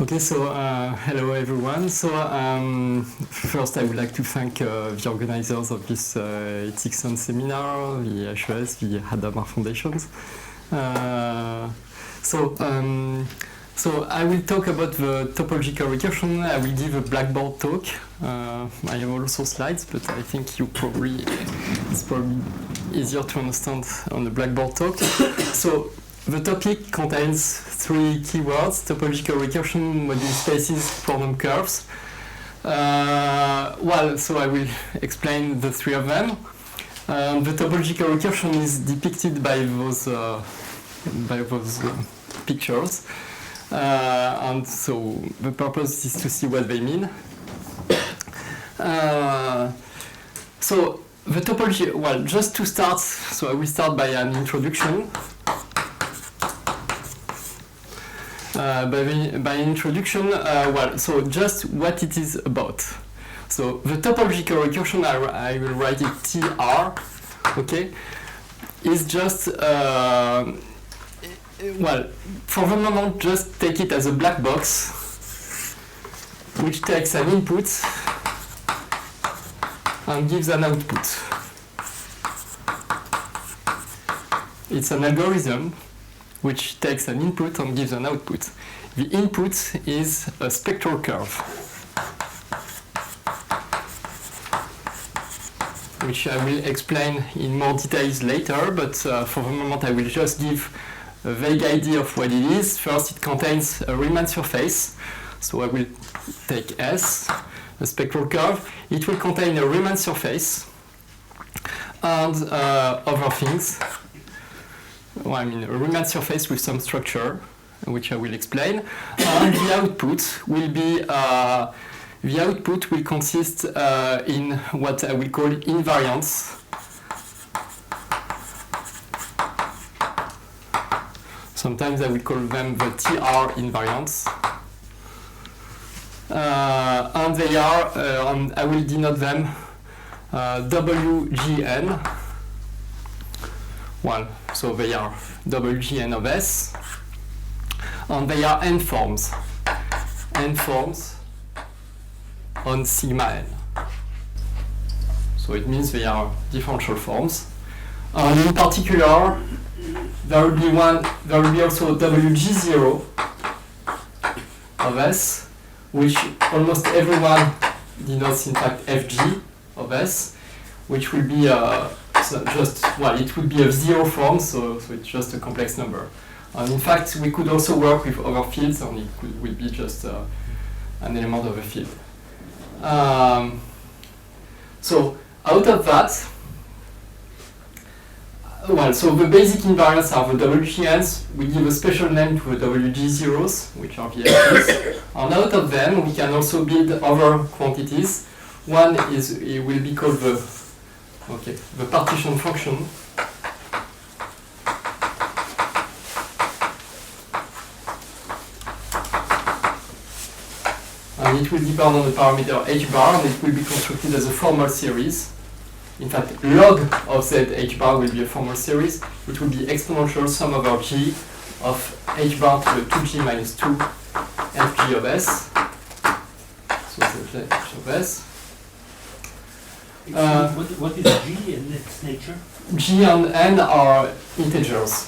Okay, so hello everyone. So first I would like to thank the organizers of this ETHICSON seminar, the HES, the Hadamard Foundations. So I will talk about the topological recursion. I will give a Blackboard talk. I have also slides, but I think it's probably easier to understand on the Blackboard talk. So the topic contains three keywords: topological recursion, module spaces, problem curves. So I will explain the three of them. The topological recursion is depicted by those pictures. And so the purpose is to see what they mean. So the topology, well, just to start, so I will start by an introduction. By introduction, so just what it is about. So the topological recursion, I will write it TR, okay, is just, for the moment, just take it as a black box, which takes an input and gives an output. It's an algorithm which takes an input and gives an output. The input is a spectral curve, which I will explain in more details later, but for the moment I will just give a vague idea of what it is. First, it contains a Riemann surface, so I will take S, a spectral curve. It will contain a Riemann surface and other things. Well, I mean, a Riemann surface with some structure, which I will explain. And the output will be, the output will consist in what I will call invariants. Sometimes I will call them the TR invariants. And they are, I will denote them WGN. Well, so they are WGN of S, and they are n-forms on sigma n. So it means they are differential forms. And in particular, there will be also WG0 of S, which almost everyone denotes in fact FG of S, which will be it would be a zero form, so it's just a complex number. And in fact, we could also work with other fields, and it would be just an element of a field. So out of that, so the basic invariants are the WGNs. We give a special name to the WG0s, which are the FGs. And out of them, we can also build other quantities. One is, it will be called the partition function. And it will depend on the parameter h bar, and it will be constructed as a formal series. In fact, log of z h bar will be a formal series. It will be exponential sum over g of h bar to the 2g minus 2 fg of s. So that's h of s. What is G in its nature? G and N are integers.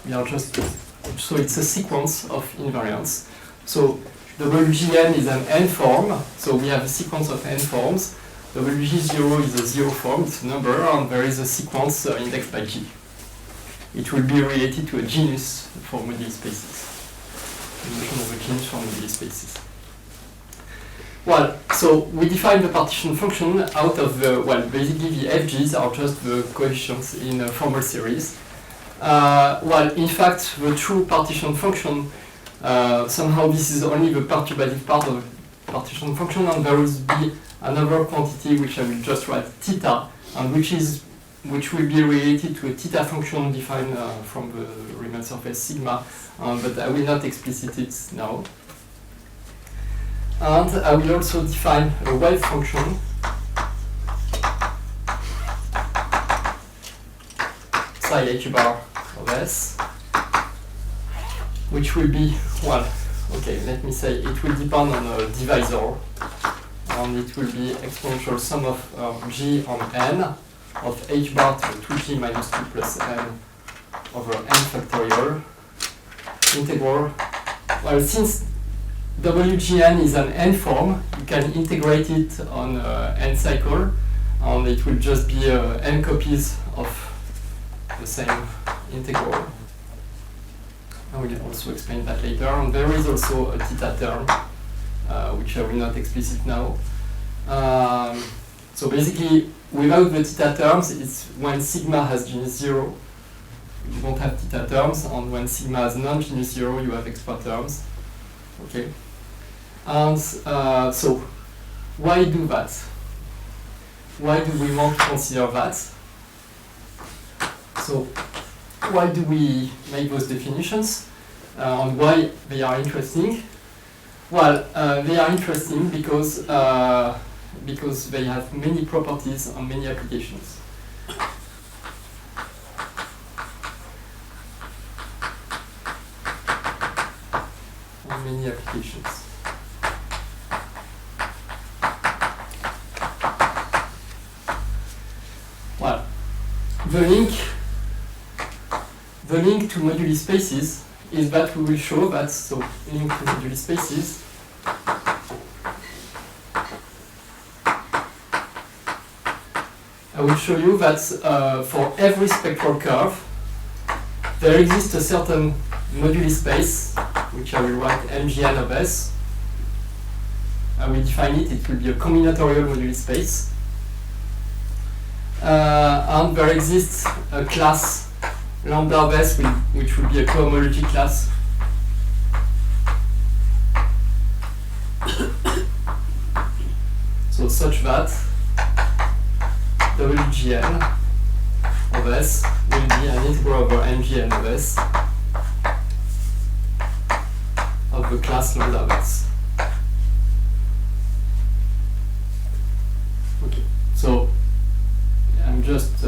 They are just, so it's a sequence of invariants. So WGN is an n form, so we have a sequence of n forms. WG0 is a zero form, it's a number, and there is a sequence indexed by G. It will be related to a genus for module spaces. Notion of a genus for module spaces. Well, so we define the partition function out of the, basically the FGs are just the coefficients in a formal series. In fact, the true partition function, somehow this is only the perturbative part of the partition function, and there will be another quantity which I will just write theta, and which will be related to a theta function defined from the Riemann surface sigma, but I will not explicit it now. And I will also define a wave function psi h bar of s, which will be, well, okay, let me say it will depend on a divisor, and it will be exponential sum of g on n of h bar to 2g minus 2 plus n over n factorial integral. Well, since wgn is an n form, you can integrate it on n cycle, and it will just be n copies of the same integral. I will also explain that later. And there is also a theta term, which I will not explicit now. So basically, without the theta terms, it's when sigma has genus 0, you don't have theta terms, and when sigma has non-genus 0, you have extra terms. Okay. And so, why do that? Why do we want to consider that? So, why do we make those definitions? And why they are interesting? Well, they are interesting because they have many properties and many applications. And many applications. Well, the link to moduli spaces is that we will show that, so link to moduli spaces I will show you that for every spectral curve there exists a certain moduli space, which I will write mgn of s. I will define it, it will be a combinatorial moduli space. And there exists a class lambda of s, which will be a cohomology class. So such that wgn of s will be an integral over mgn of s of the class lambda of s. Okay, so I'm just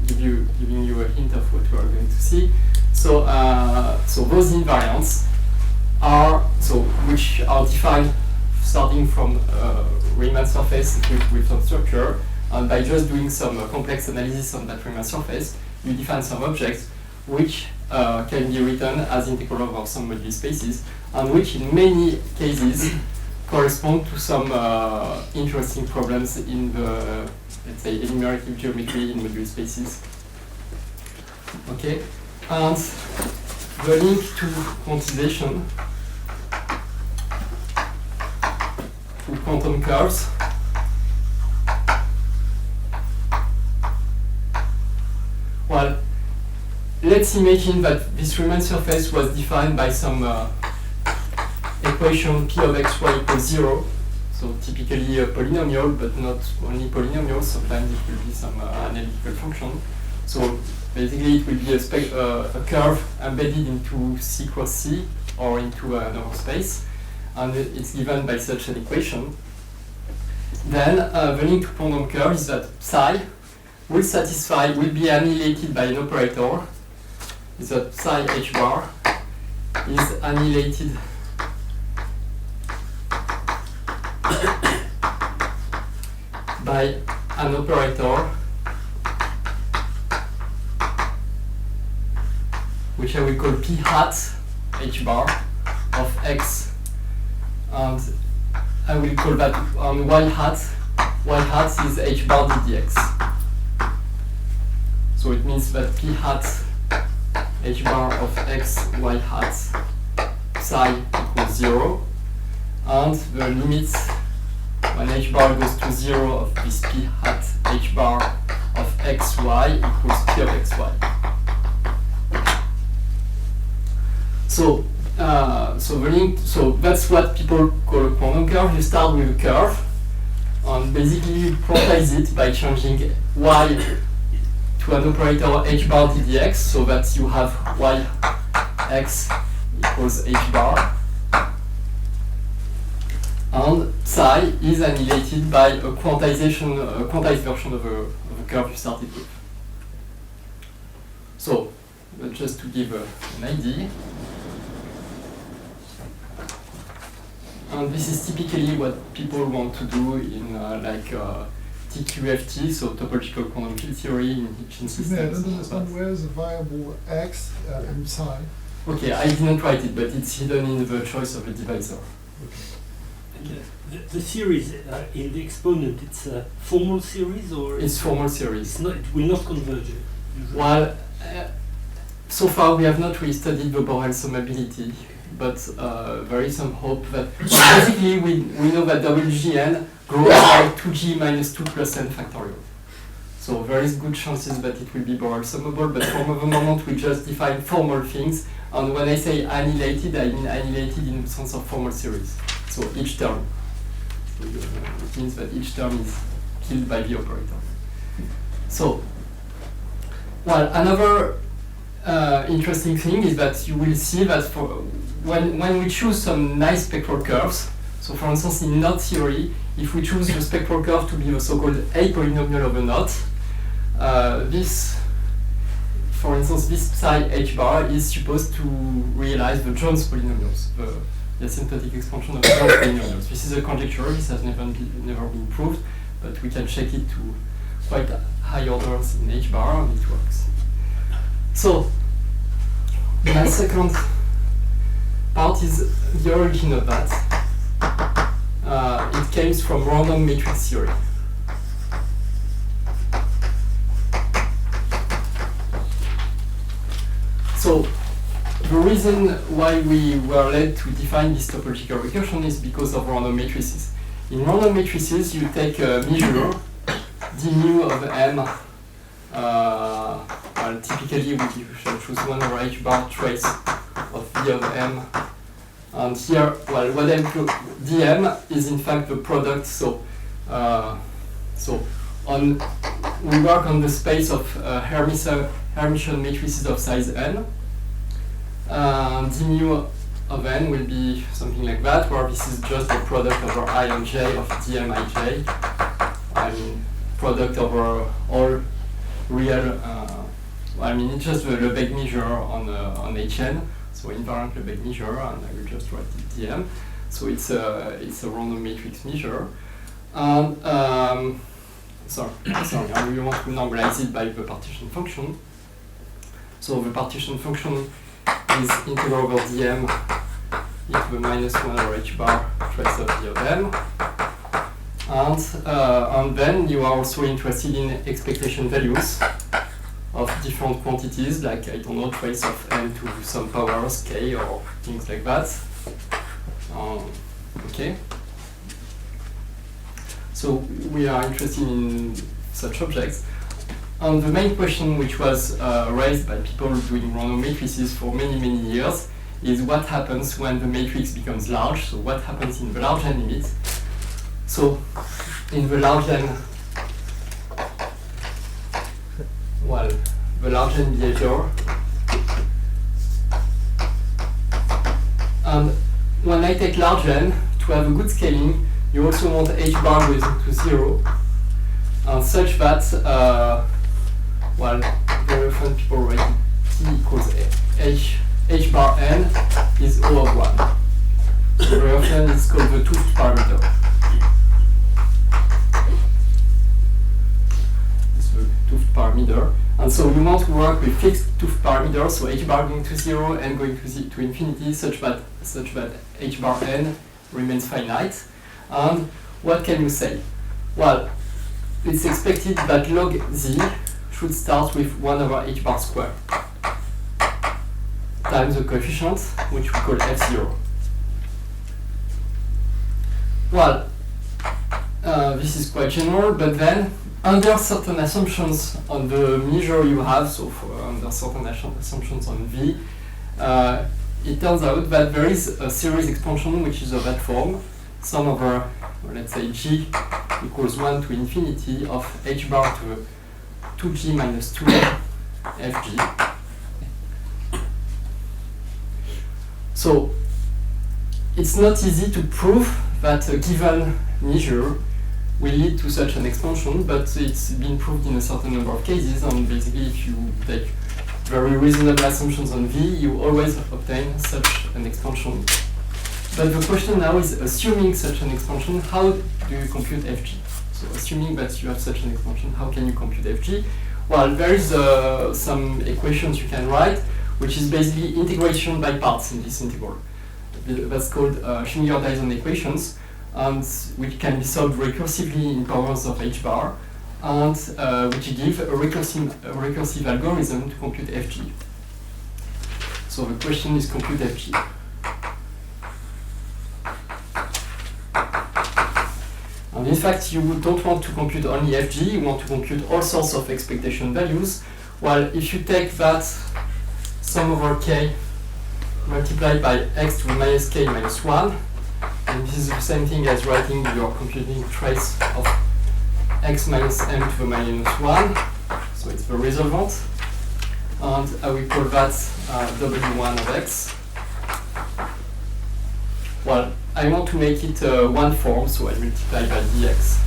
giving you a hint of what we are going to see. So those invariants are which are defined starting from Riemann surface with some structure, and by just doing some complex analysis on that Riemann surface, you define some objects which can be written as integral over some moduli spaces, and which in many cases correspond to some interesting problems in the, let's say, enumerative geometry in moduli spaces. Okay, and the link to quantization, to quantum curves. Well, let's imagine that this Riemann surface was defined by some equation p of xy equals 0. So typically a polynomial, but not only polynomials. Sometimes it will be some analytical function. So basically it will be a curve embedded into C cross C or into another space, and it's given by such an equation. Then the link to quantum curve is that psi will be annihilated by an operator, is that psi h bar is annihilated by an operator which I will call p hat h bar of x, and I will call that on y hat is h bar ddx. So it means that p hat h bar of x y hat psi equals 0, and the limit when h bar goes to 0 of this p hat h bar of xy equals p of xy. So that's what people call a quantum curve. You start with a curve, and basically you quantize it by changing y to an operator h bar ddx, so that you have y x equals h bar, and psi is annihilated by a quantized version of a curve you started with. just to give an idea. And this is typically what people want to do in TQFT, so topological quantum field theory in Hitchin Excuse me, I systems. don't understand where is the variable x and psi. Okay, I didn't write it, but it's hidden in the choice of the divisor. And, the series in the exponent, it's a formal series or It's formal series. it's not, it will not converge usually. Well, so far we have not really studied the Borel summability, but there is some hope that basically we know that WGN grows by 2g minus 2 plus n factorial. So there is good chances that it will be Borel summable, but for the moment we just define formal things, and when I say annihilated, I mean annihilated in the sense of formal series. So each term. So, it means that each term is killed by the operator. So, well, another interesting thing is that you will see that when we choose some nice spectral curves, so for instance in knot theory, if we choose the spectral curve to be the so-called A polynomial of a knot, this, for instance, this psi h bar is supposed to realize the Jones polynomials, the asymptotic expansion of Jones polynomials. This is a conjecture, this has never been proved, but we can check it to quite high orders in h bar and it works. So, my second part is the origin of that. It comes from random matrix theory. So, the reason why we were led to define this topological recursion is because of random matrices. In random matrices, you take a measure, d mu of m. Well, typically we shall choose 1 over h bar trace of v of m. And here, well, what dm is in fact the product. So, we work on the space of Hermitian matrices of size n. D mu of n will be something like that, where this is just the product over I and j of dm ij. I mean, product over all real. I mean, it's just the Lebesgue measure on Hn. So invariant Lebesgue measure, and I will just write it dm. So it's a random matrix measure. And sorry, I really want to normalize it by the partition function. So the partition function is integral over dm e to the minus 1 over h bar trace of v of m. And then you are also interested in expectation values of different quantities, like, I don't know, trace of n to some powers, k, or things like that. Okay. So we are interested in such objects. And the main question which was raised by people doing random matrices for many, many years is what happens when the matrix becomes large, so what happens in the large n limit. So in the large n, well, the large n behavior, and when I take large n, to have a good scaling, you also want h bar goes to 0, and such that, well, very often people write t equals h bar n is O of 1. Very often it's called the 't Hooft parameter. It's the 't Hooft parameter. And so we want to work with fixed 't Hooft parameters, so h bar going to 0 and going to infinity, such that h bar n remains finite. And what can you say? Well, it's expected that log z should start with 1 over h bar square times the coefficient, which we call f0. Well, this is quite general, but then under certain assumptions on the measure you have, so under certain assumptions on v, it turns out that there is a series expansion which is of that form, sum over, let's say, g equals 1 to infinity of h bar to 2g minus 2 fg. So it's not easy to prove that a given measure will lead to such an expansion, but it's been proved in a certain number of cases, and basically if you take very reasonable assumptions on V, you always obtain such an expansion. But the question now is, assuming such an expansion, how do you compute Fg? So assuming that you have such an expansion, how can you compute Fg? Well, there is some equations you can write, which is basically integration by parts in this integral. That's called Schwinger-Dyson equations, and which can be solved recursively in powers of h bar, and which give a recursive algorithm to compute Fg. So the question is compute Fg. And in fact, you don't want to compute only Fg, you want to compute all sorts of expectation values. Well, if you take that sum over k multiplied by x to the minus k minus 1, and this is the same thing as writing your computing trace of x minus m to the minus 1, so it's the resolvent, and I will call that w1 of x. Well, I want to make it one form, so I multiply by dx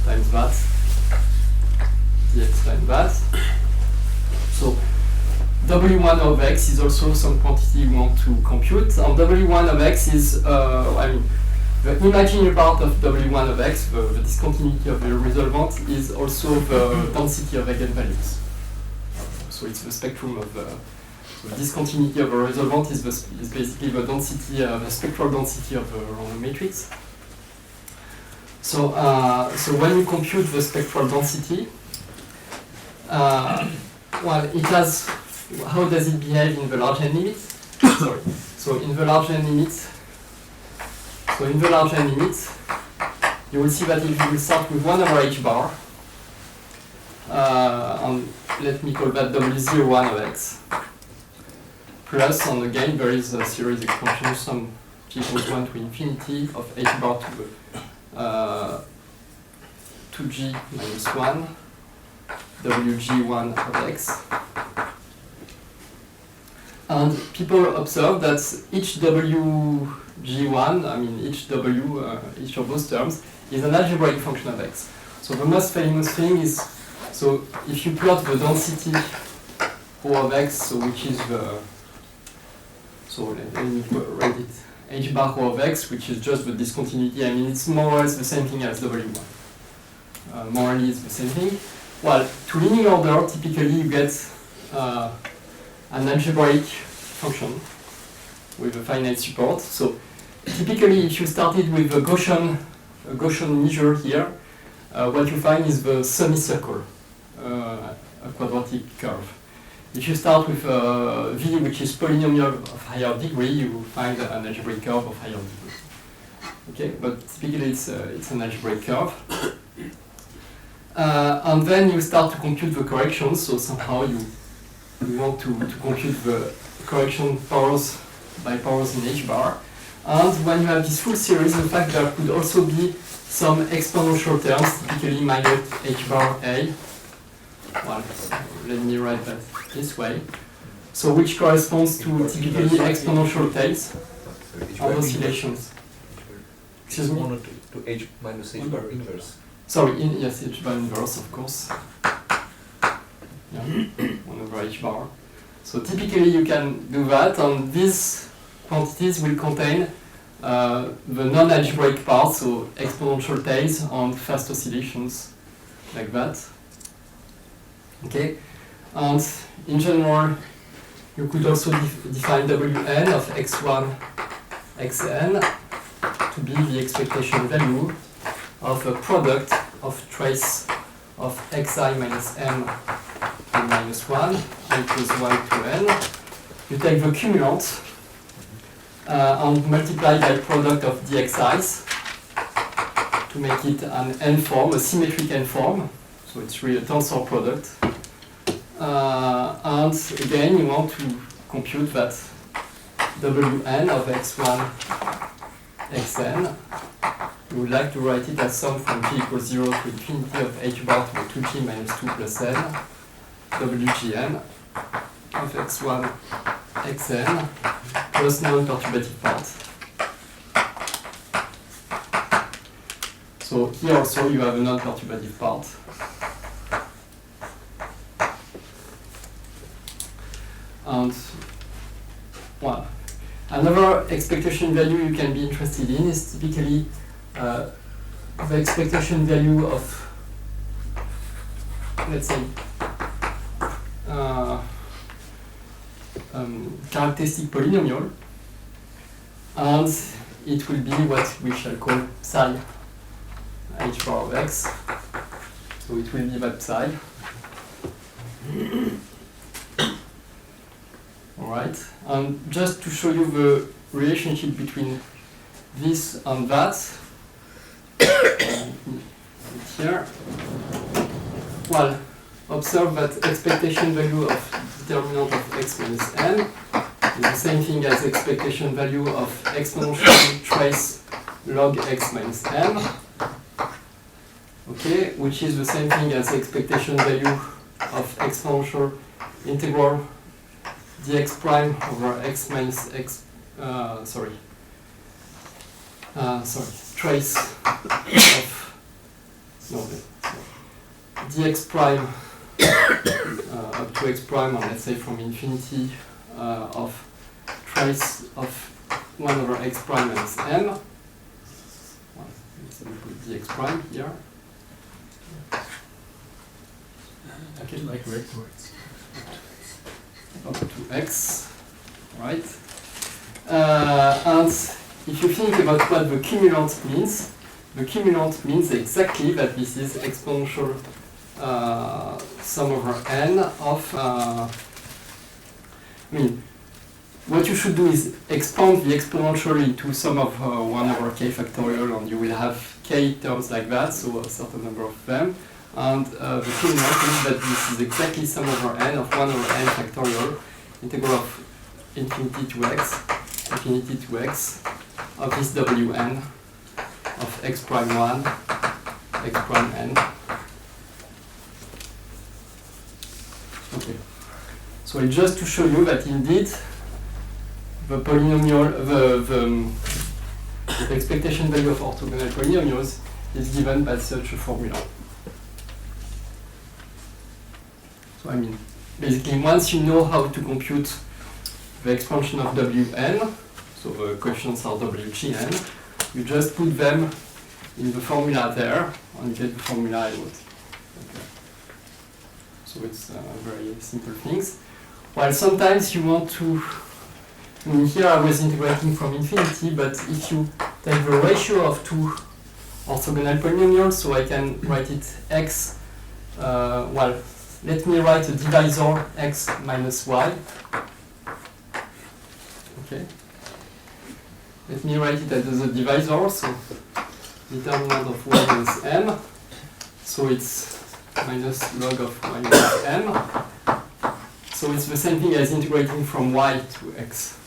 times that, dx times that. So w1 of x is also some quantity we want to compute, and w1 of x is, the imaginary part of w1 of x, the discontinuity of the resolvent, is also the density of eigenvalues. So it's the spectrum of the discontinuity of a resolvent is basically the density, the spectral density of a random matrix. So, so when you compute the spectral density, well, it has. How does it behave in the large n limit? Sorry. So in the large n limit, you will see that if you will start with 1 over h bar, and let me call that w01 of x, plus, and again there is a series expansion sum g equals 1 to infinity of h bar to 2g minus 1, wg1 of x. And people observe that each wg1, I mean each w, each of those terms, is an algebraic function of x. So the most famous thing is, so if you plot the density rho of x, so which is the, so let me write it, h bar rho of x, which is just the discontinuity. I mean, it's more or less the same thing as w1. Morally, it's the same thing. Well, to linear order, typically you get an algebraic function with a finite support. So typically, if you started with a Gaussian measure here, what you find is the semicircle, a quadratic curve. If you start with V, which is polynomial of higher degree, you find an algebraic curve of higher degree. Okay, but typically it's an algebraic curve. And then you start to compute the corrections, so somehow you want to compute the correction powers by powers in h bar. And when you have this full series, in fact, there could also be some exponential terms, typically minus h bar a. Well, let me write that this way. So which corresponds to typically exponential tails and oscillations. Excuse me? To h minus h bar inverse. Sorry, yes, h bar inverse, of course. Yeah, 1 over h bar. So typically you can do that, and these quantities will contain the non-algebraic part, so exponential tails and fast oscillations, like that. Okay, and in general, you could also define Wn of x1, xn to be the expectation value of a product of trace of xi minus m to minus 1 equals 1 to n. You take the cumulant and multiply by product of dxi's to make it an n form, a symmetric n form. So it's really a tensor product. And again, you want to compute that Wn of x1, xn. We would like to write it as sum from g equals 0 to infinity of h bar to 2g minus 2 plus n, wgn of x1, xn, plus non-perturbative part. So here also you have a non-perturbative part. And well, another expectation value you can be interested in is typically the expectation value of, let's say, characteristic polynomial, and it will be what we shall call psi h bar of x. So it will be that psi. Alright, and just to show you the relationship between this and that, here, well, observe that expectation value of determinant of x minus n is the same thing as expectation value of exponential trace log x minus n, okay, which is the same thing as expectation value of exponential integral dx prime over x minus x, trace of, dx prime up to x prime, and let's say from infinity of trace of 1 over x prime minus n. Well, so we put dx prime here. Okay. Like records. Up to x, right? And if you think about what the cumulant means, the cumulant means exactly that this is exponential sum over n of, what you should do is expand the exponential into sum of 1 over k factorial, and you will have k terms like that, so a certain number of them. And the cumulant means that this is exactly sum over n of 1 over n factorial, integral of infinity to x of this wn of x prime 1, x prime n. Okay. So it's just to show you that indeed the polynomial, the expectation value of orthogonal polynomials is given by such a formula. So basically once you know how to compute the expansion of Wn, so the coefficients are Wgn, you just put them in the formula there and you get the formula I wrote. Okay. So it's very simple things. While sometimes you want to, here I was integrating from infinity, but if you take the ratio of two orthogonal polynomials, so I can write it x, let me write a divisor x minus y. Okay. Let me write it as a divisor, so determinant of y minus m. So it's minus log of y minus m. So it's the same thing as integrating from y to x.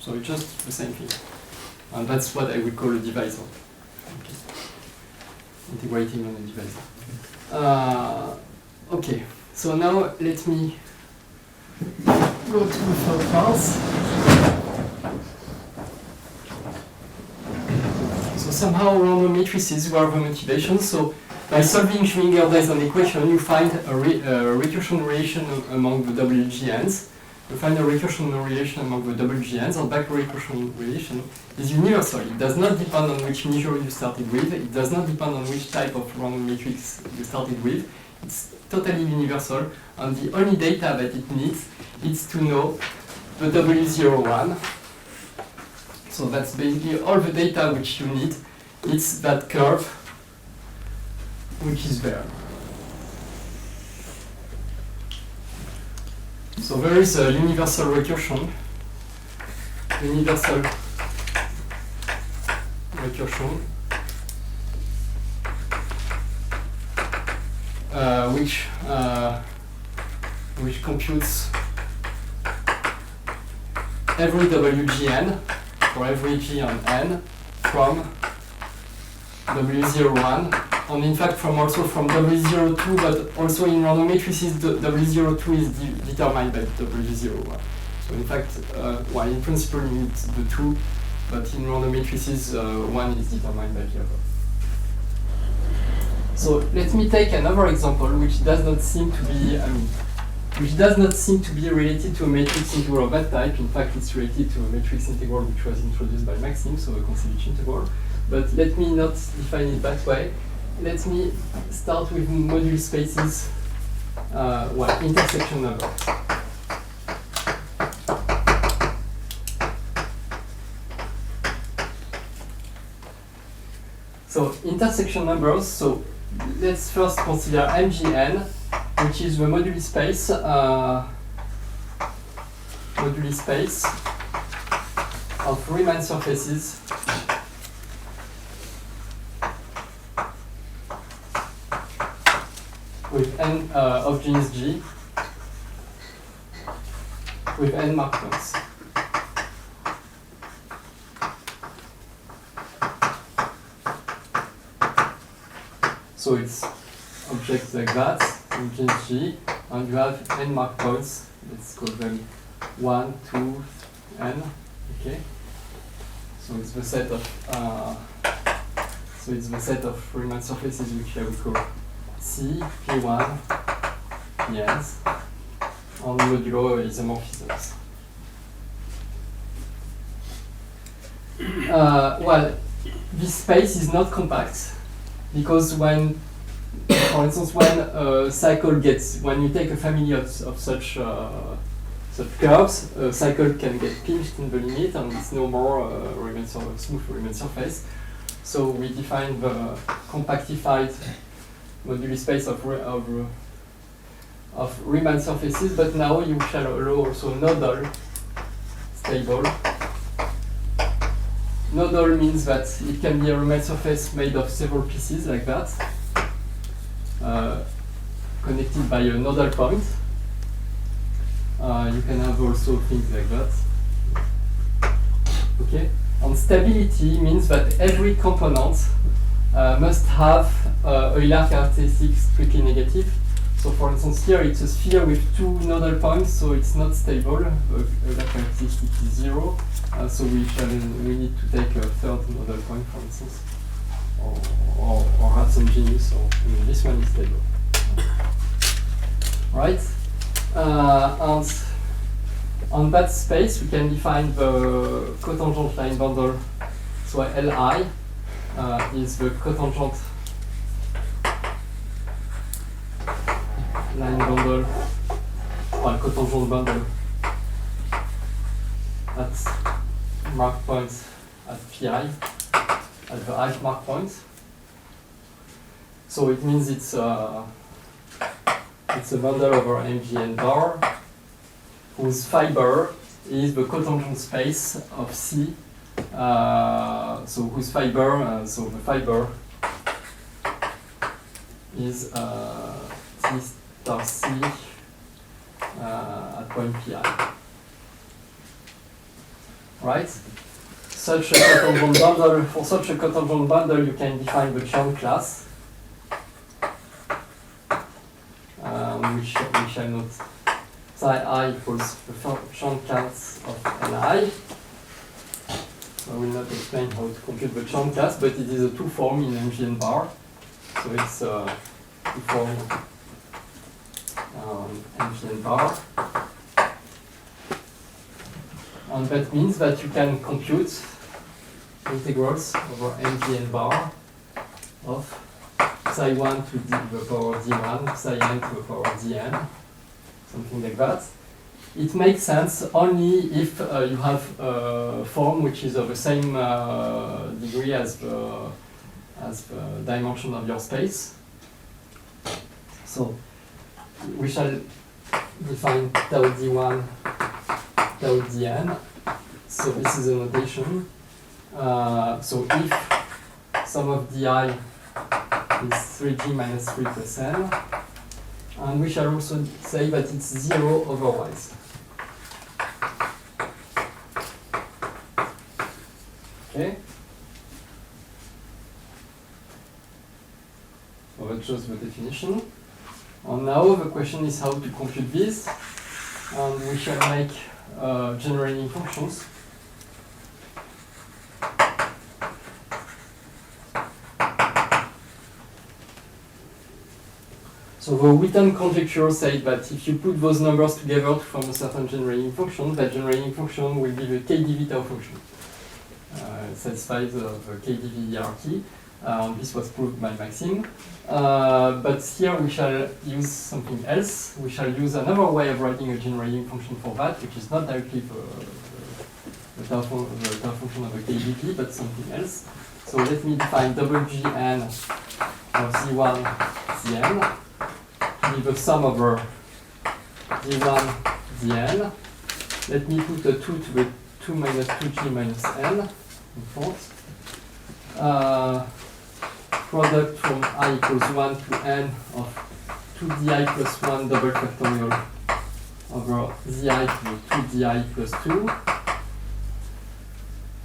So it's just the same thing. And that's what I would call a divisor. Okay. Integrating on a divisor. Okay, so now let me go to the third part. So somehow random matrices were the motivation. So by solving Schwinger-Dyson equation, you find a recursion relation among the WGNs. You find a recursion relation among the WGNs, and back recursion relation is universal. It does not depend on which measure you started with. It does not depend on which type of random matrix you started with. It's totally universal, and the only data that it needs is to know the W01. So that's basically all the data which you need. It's that curve which is there. So there is a universal recursion. Which computes every WGN for every G on N from W01, and in fact also from W02, but also in random matrices the W02 is determined by W01. So in fact, well, in principle you need the two, but in random matrices one is determined by the other. So let me take another example which does not seem to be, which does not seem to be related to a matrix integral of that type. In fact, it's related to a matrix integral which was introduced by Maxim, so a Kontsevich integral. But let me not define it that way. Let me start with moduli spaces, intersection numbers. So intersection numbers, so let's first consider MGN, which is the moduli space of Riemann surfaces with n of genus G with n marked points. So it's objects like that in genus G, and you have n marked points. Let's call them 1, 2, n. Okay. So it's the set of Riemann surfaces which I would call C, P1, Pns, and modulo isomorphisms. Well, this space is not compact because when, for instance, when a cycle when you take a family of such curves, a cycle can get pinched in the limit and it's no more smooth Riemann surface. So we define the compactified moduli space of Riemann surfaces, but now you shall allow also nodal stable. Nodal means that it can be a Riemann surface made of several pieces like that, connected by a nodal point. You can have also things like that. Okay. And stability means that every component must have a Euler characteristic strictly negative. So for instance here it's a sphere with two nodal points, so it's not stable. The Euler characteristic is 0. So we need to take a third nodal point, for instance, or have some genus, or this one is stable. Right? And on that space we can define the cotangent line bundle. So Li is the cotangent line bundle, or cotangent bundle at mark points at Pi, at the I mark points. So it means it's a bundle over MGN bar whose fiber is the cotangent space of C. So whose fiber, so the fiber is T star C at point Pi. Right? Such a cotangent bundle, for such a cotangent bundle, you can define the Chern class, which we shall note psi I equals the Chern class of Li. So I will not explain how to compute the Chern class, but it is a two-form in MGN bar. So it's a two-form MGN bar. And that means that you can compute integrals over MGN bar of psi 1 to the power d1, psi n to the power dn, something like that. It makes sense only if you have a form which is of the same degree as the dimension of your space. So we shall define tau d1, tau dn. So this is a notation. So if sum of di is 3g minus 3 plus n, and we shall also say that it's 0 otherwise. Okay? So that's just the definition. And now the question is how to compute this, and we shall make generating functions. So the Witten conjecture said that if you put those numbers together to form a certain generating function, that generating function will give a KdV tau function. It satisfies the KdV hierarchy. This was proved by Maxime. But here we shall use something else. We shall use another way of writing a generating function for that, which is not directly the tau function of a KdV, but something else. So let me define Wgn of Z1, Zn, to be the sum over Z1, Zn. Let me put a 2 to the 2 minus 2g minus n in front. Product from I equals 1 to n of 2di plus 1 double factorial over zi to the 2di plus 2.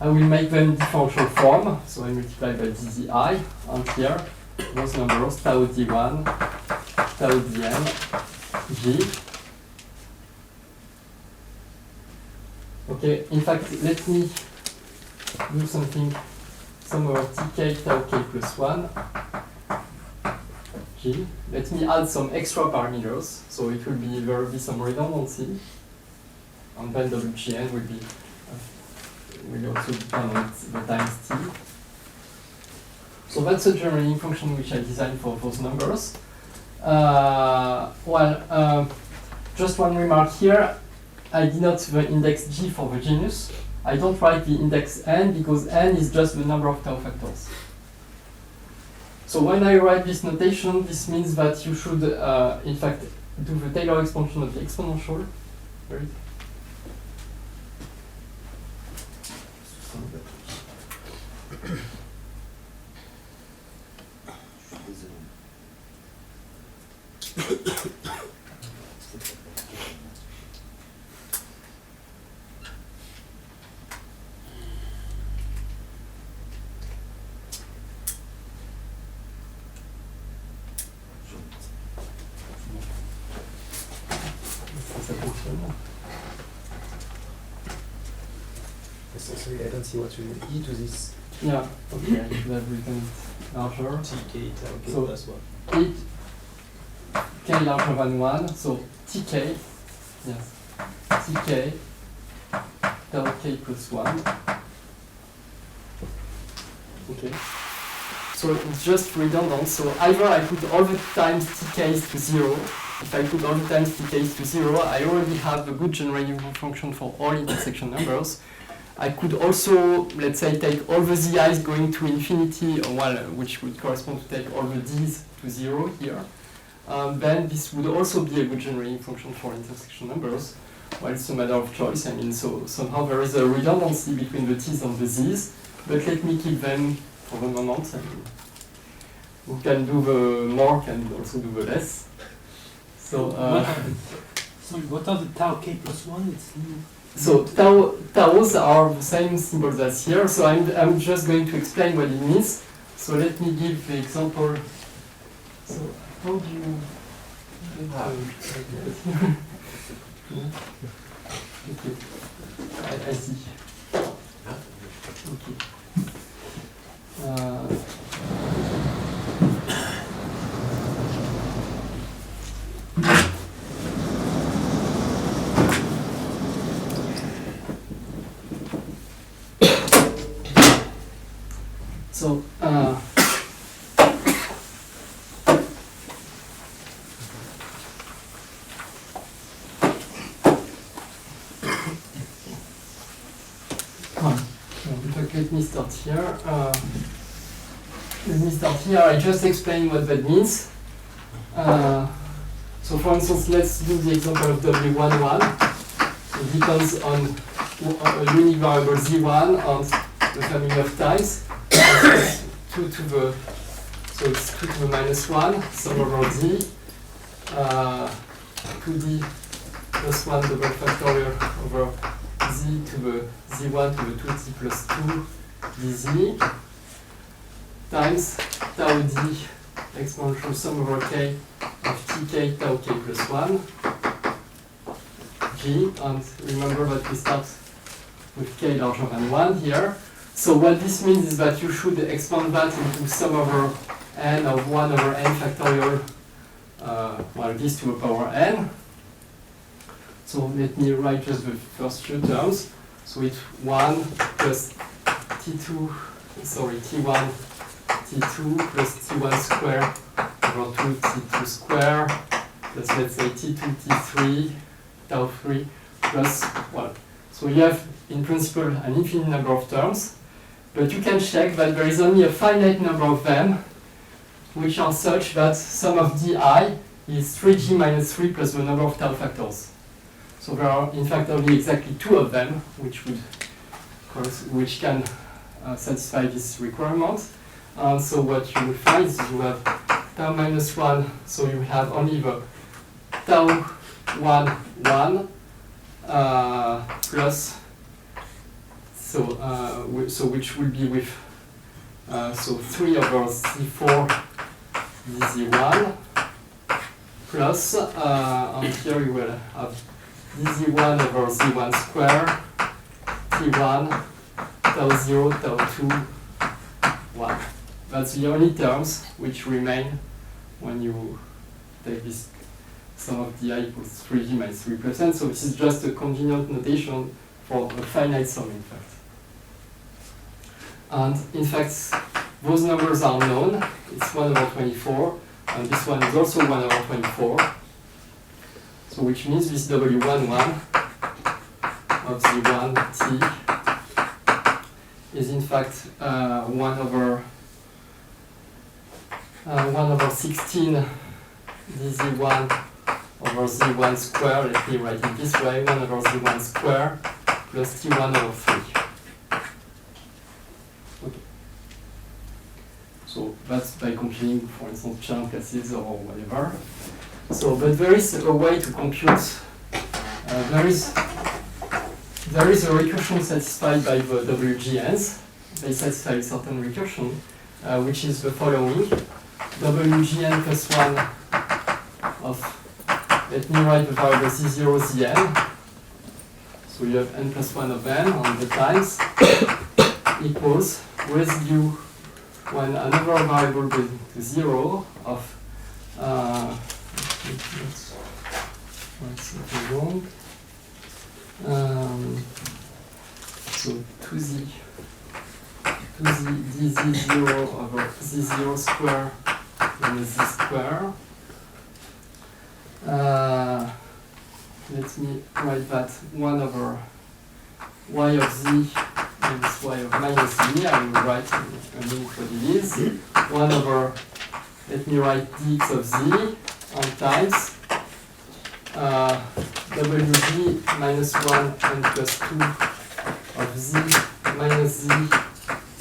I will make them differential form, so I multiply by dzi, and here, those numbers, tau d1, tau dn, g. Okay, in fact, let me do something, sum over tk tau k plus 1, g. Let me add some extra parameters, so it will be, there will be some redundancy, and then Wgn will be will also depend on the times t. So that's a generating function which I designed for those numbers. Just one remark here. I denote the index g for the genus. I don't write the index n because n is just the number of tau factors. So when I write this notation, this means that you should, in fact, do the Taylor expansion of the exponential. Right? Sorry, I don't see what you mean. E to this Yeah, okay, I should have written it larger. tk tau k So- plus 1. 8 k larger than 1, so tk, yes, tk tau k plus 1. Okay. So it's just redundant, so either I put all the times tk's to 0. If I put all the times tk's to 0, I already have a good generating function for all intersection numbers. I could also, let's say, take all the zi's going to infinity, or well, which would correspond to take all the d's to 0 here. Then this would also be a good generating function for intersection numbers. Well, it's a matter of choice. I mean, so somehow there is a redundancy between the t's and the z's, but let me keep them for the moment. I mean, who can do the more can also do the less. So, Sorry, what are the tau k plus 1? It's new. so taus are the same symbols as here, so I'm just going to explain what it means. So let me give the example. So how do you okay. I see. Okay. So, let me start here. I just explain what that means. So for instance, let's do the example of W11. It depends on a unique variable Z1 and the family of times. 2 to the, so it's 2 to the minus 1, sum over d, 2d plus 1 double factorial over z to the z1 to the 2t plus 2 dz times tau d exponential sum over k of tk tau k plus 1 g, and remember that we start with k larger than 1 here. So what this means is that you should expand that into sum over n of 1 over n factorial well, this to the power n. So let me write just the first few terms. So it's 1 plus t2, sorry, t1, t2 plus t1 square over 2 t2 square plus, let's say, t2, t3, tau 3 plus 1. So you have, in principle, an infinite number of terms, but you can check that there is only a finite number of them, which are such that sum of di is 3g minus 3 plus the number of tau factors. So there are, in fact, only exactly 2 of them, which can satisfy this requirement. And so what you will find is you have tau minus 1, so you have only the tau 1, 1, plus, so which will be with, so 3 over z4 dz1, plus, and here you will have dz1 over z1 square, t1, tau 0, tau 2, 1. That's the only terms which remain when you take this sum of di equals 3g minus 3%. So this is just a convenient notation for a finite sum, in fact. And in fact, those numbers are known. It's 1 over 24, and this one is also 1 over 24. So which means this W11 of Z1T is in fact 1 over 16 dZ1 over Z1 square. Let me write it this way: 1 over Z1 square plus T1 over 3. Okay. So that's by computing, for instance, Chain classes or whatever. So, but there is a way to compute. There is a recursion satisfied by the WGNs. They satisfy a certain recursion, which is the following: WGN plus 1 of, let me write the variable Z0, Zn. So you have n plus 1 of n on the times equals residue when another variable goes to 0 of what's something wrong? So 2z dz0 over z0 square minus z square. Let me write that 1 over y of z minus y of minus z. I will write a minute what it is. 1 over, let me write dx of z on times wg minus 1 and plus 2 of z minus z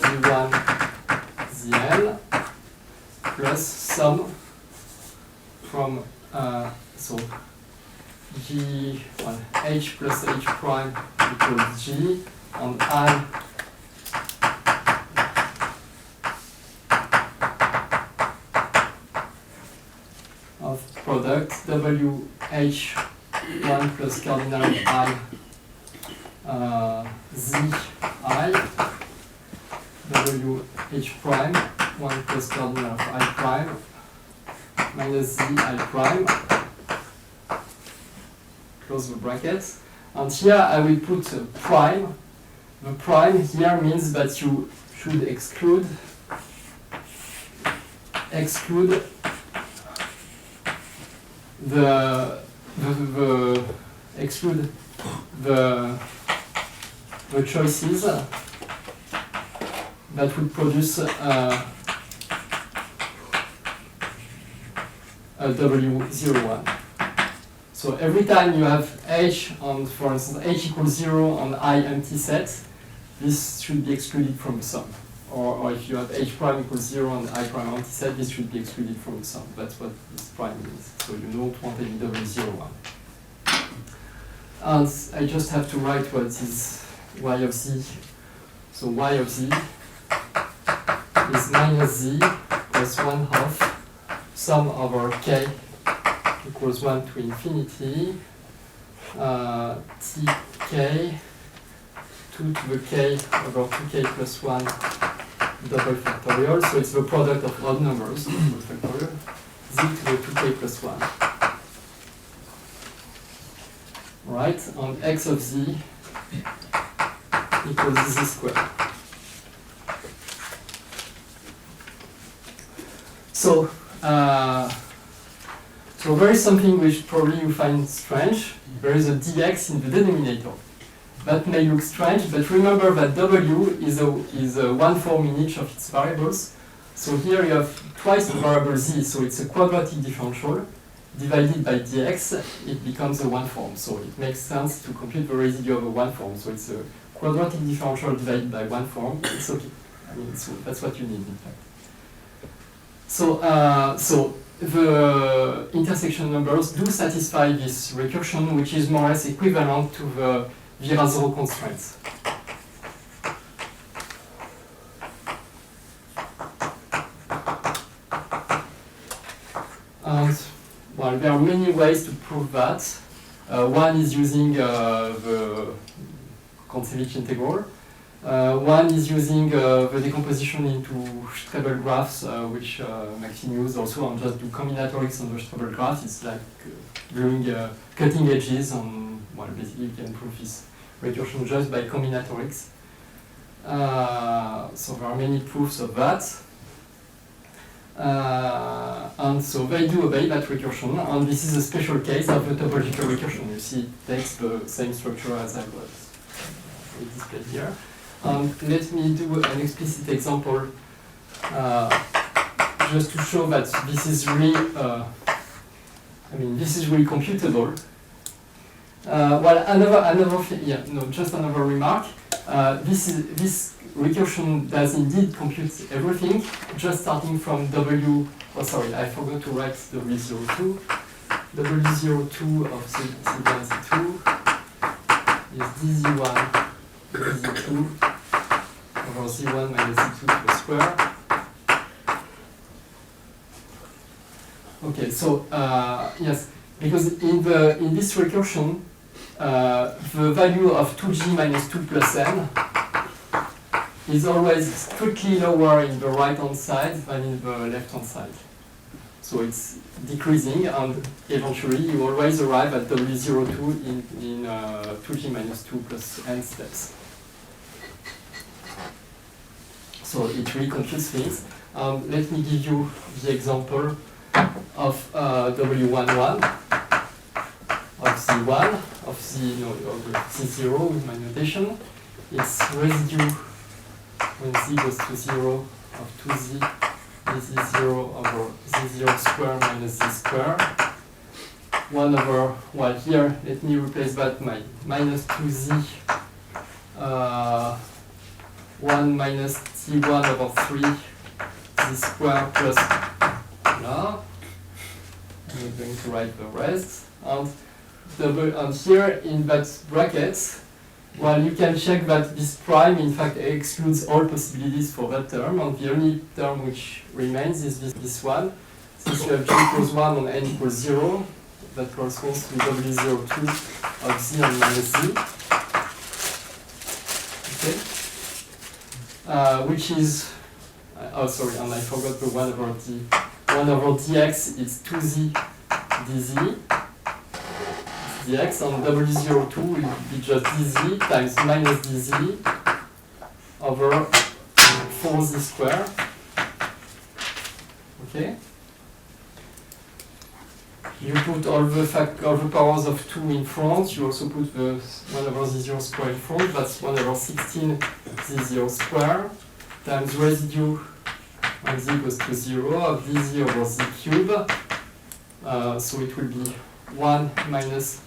z1 zl plus sum from so g1 h plus h prime equals g on I of product wh1 plus cardinal I z I wh prime 1 plus cardinal of I prime minus z I prime, close the brackets, and here I will put a prime. The prime here means that you should exclude the choices that would produce a W01. So every time you have H on, for instance, H equals 0 on I empty set, this should be excluded from the sum. Or if you have H prime equals 0 on I prime empty set, this should be excluded from the sum. That's what this prime means. So you don't want any W01. And I just have to write what is y of z. So y of z is minus z plus 1/2 sum over k equals 1 to infinity tk 2 to the k over 2k plus 1 double factorial. So it's the product of odd numbers, double factorial, z to the 2k plus plus 1. Right, and x of z equals z squared. So, so there is something which probably you find strange. There is a dx in the denominator. That may look strange, but remember that w is a one form in each of its variables. So here you have twice the variable z, so it's a quadratic differential. Divided by dx, it becomes a one form. So it makes sense to compute the residue of a one form. So it's a quadratic differential divided by one form. It's okay. I mean, that's what you need, in fact. So, so the intersection numbers do satisfy this recursion, which is more or less equivalent to the Virasoro constraints. And, well, there are many ways to prove that. One is using the Kontsevich integral. One is using the decomposition into Strebel graphs, which Maxime used also, and just do combinatorics on the Strebel graph. It's like doing cutting edges on, well, basically you can prove this recursion just by combinatorics. So there are many proofs of that. And so they do obey that recursion, and this is a special case of the topological recursion. You see it takes the same structure as I was displayed here. Let me do an explicit example just to show that this is really, I mean, this is really computable. Well, just another remark. This recursion does indeed compute everything, just starting from W. Oh, sorry, I forgot to write W02. W02 of Z1, Z2 is dZ1, dZ2 over Z1 minus Z2 to the square. Okay, so yes, because in this recursion, the value of 2g minus 2 plus n is always strictly lower in the right-hand side than in the left-hand side. So it's decreasing, and eventually you always arrive at W02 in 2g minus 2 plus n steps. So it really computes things. Let me give you the example of W11 of Z1, of Z0 with my notation. It's residue when z goes to 0 of 2z is 0 over z0 square minus z square. 1 over, well here, let me replace that by minus 2z 1 minus t1 over 3 z square plus blah. I'm going to write the rest. And here in that bracket, well, you can check that this prime, in fact, excludes all possibilities for that term, and the only term which remains is this one. Since you have g equals 1 and n equals 0, that corresponds to W02 of z and minus z. Okay. Which is, oh sorry, and I forgot the 1 over d. 1 over dx is 2z dz. Dx, and W02 will be just dz times minus dz over 4z square. Okay. You put all the powers of 2 in front. You also put the 1 over z0 square in front. That's 1 over 16 z0 square times residue when z goes to 0 of dz over z cube. So it will be 1 minus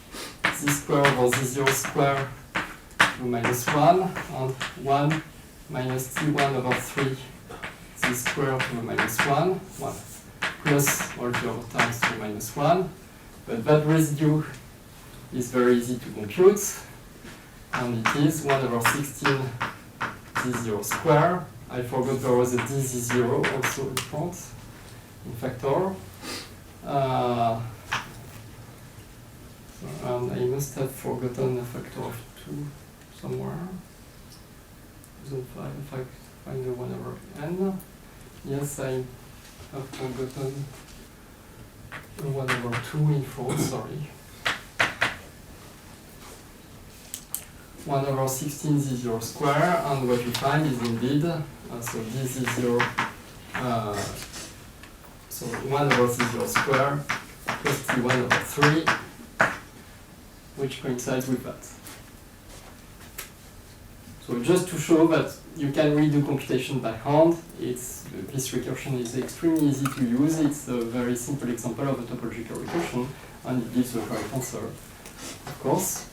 z square over z0 square to minus 1, and 1 minus t1 over 3 z square to minus 1, plus all the other times to minus 1. But that residue is very easy to compute, and it is 1 over 16 z0 square. I forgot there was a dz0 also in front, in factor. And I must have forgotten a factor of 2 somewhere. So if I find the 1 over n, yes, I have forgotten 1 over 2 in 4, sorry. 1 over 16 z0 square, and what you find is indeed, so this is 0, so 1 over z0 square plus t1 over 3, which coincides with that. So just to show that you can really do computation by hand, this recursion is extremely easy to use. It's a very simple example of a topological recursion, and it gives the correct answer, of course.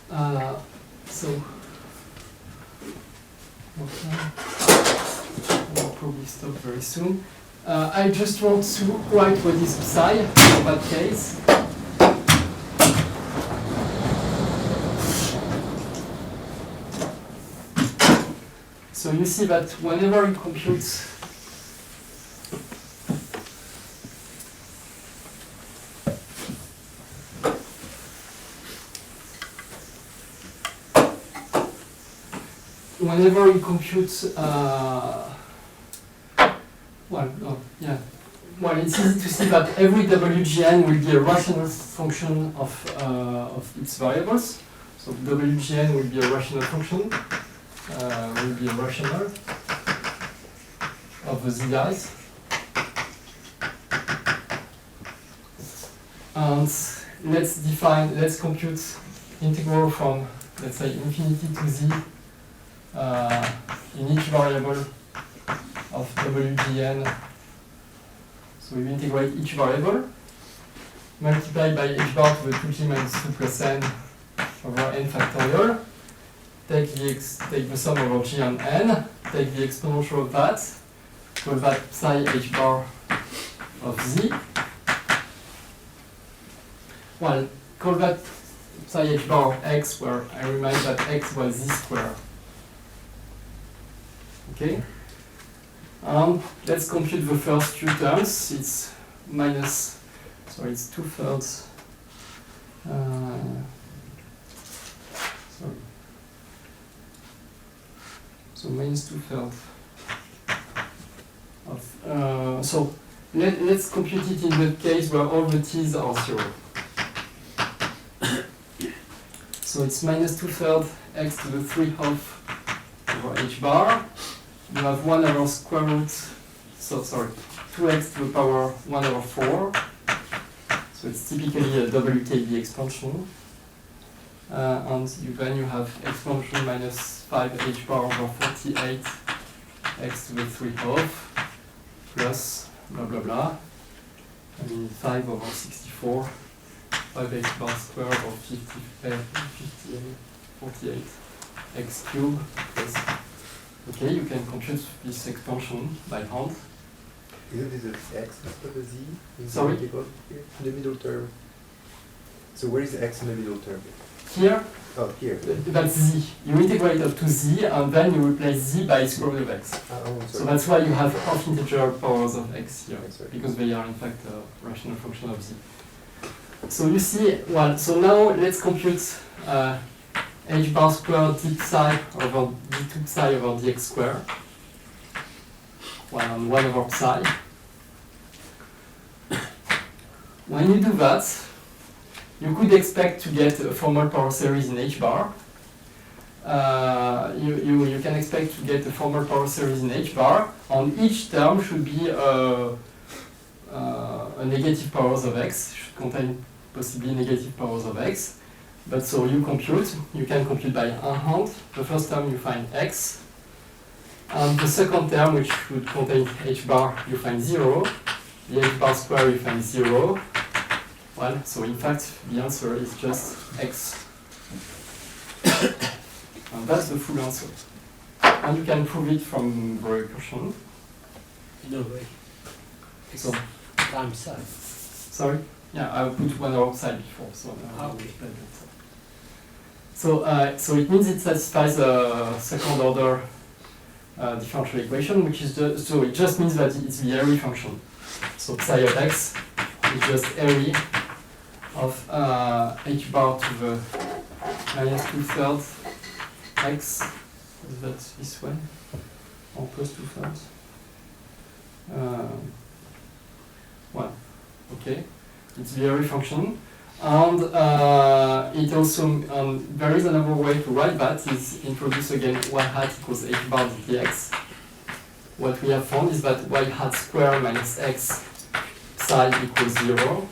So, I'll probably stop very soon. I just want to write what is psi for that case. So you see that whenever you compute well, it's easy to see that every WGN will be a rational function of its variables. So WGN will be a rational function, will be a rational of the z guys. And let's compute integral from, let's say, infinity to z in each variable of WGN. So you integrate each variable, multiply by h bar to the 2t minus 2 plus n over n factorial, take the sum over g and n, take the exponential of that, call that psi h bar of z. Well, call that psi h bar of x, where I remind that x was z squared. Okay? Let's compute the first two terms. It's minus, sorry, it's 2/3. Sorry. So minus 2/3 of. So let's compute it in the case where all the t's are 0. So it's minus 2/3 x to the 3/2 over h bar. You have 1 over square root, so sorry, 2x to the power 1 over 4. So it's typically a WKB expansion. And then you have expansion minus 5h bar over 48 x to the 3/2 plus blah blah blah. I mean 5 over 64, 5h bar square over 48 x cubed plus. Okay, you can compute this expansion by hand. Isn't it x after the z? Sorry? In the middle term. So where is the x in the middle term? Here, Oh, here. that's z. You integrate up to z, and then you replace z by square root of x. Oh, So that's why you have half integer powers of x here, Sorry. because they are in fact a rational function of z. So you see, well, so now let's compute h bar squared d psi over d2 psi over dx squared. Well, and 1 over psi. When you do that, you could expect to get a formal power series in h bar. You can expect to get a formal power series in h bar, and each term should be a negative powers of x, should contain possibly negative powers of x. But so you can compute by hand. The first term you find x, and the second term, which would contain h bar, you find 0. The h bar square you find 0. Well, so in fact the answer is just x. And that's the full answer. And you can prove it from the recursion. No way. So, Times psi. sorry? Yeah, I put 1 outside before, so now I will Okay. explain that. So it means it satisfies a second order differential equation, which is so it just means that it's the Airy function. So psi of x is just Airy of h bar to the minus 2/3 x. Is that this way? Or plus 2/3? Well, Okay, it's the function, and it also there is another way to write that is introduce again y hat equals h bar dtx. What we have found is that y hat square minus x psi equals 0.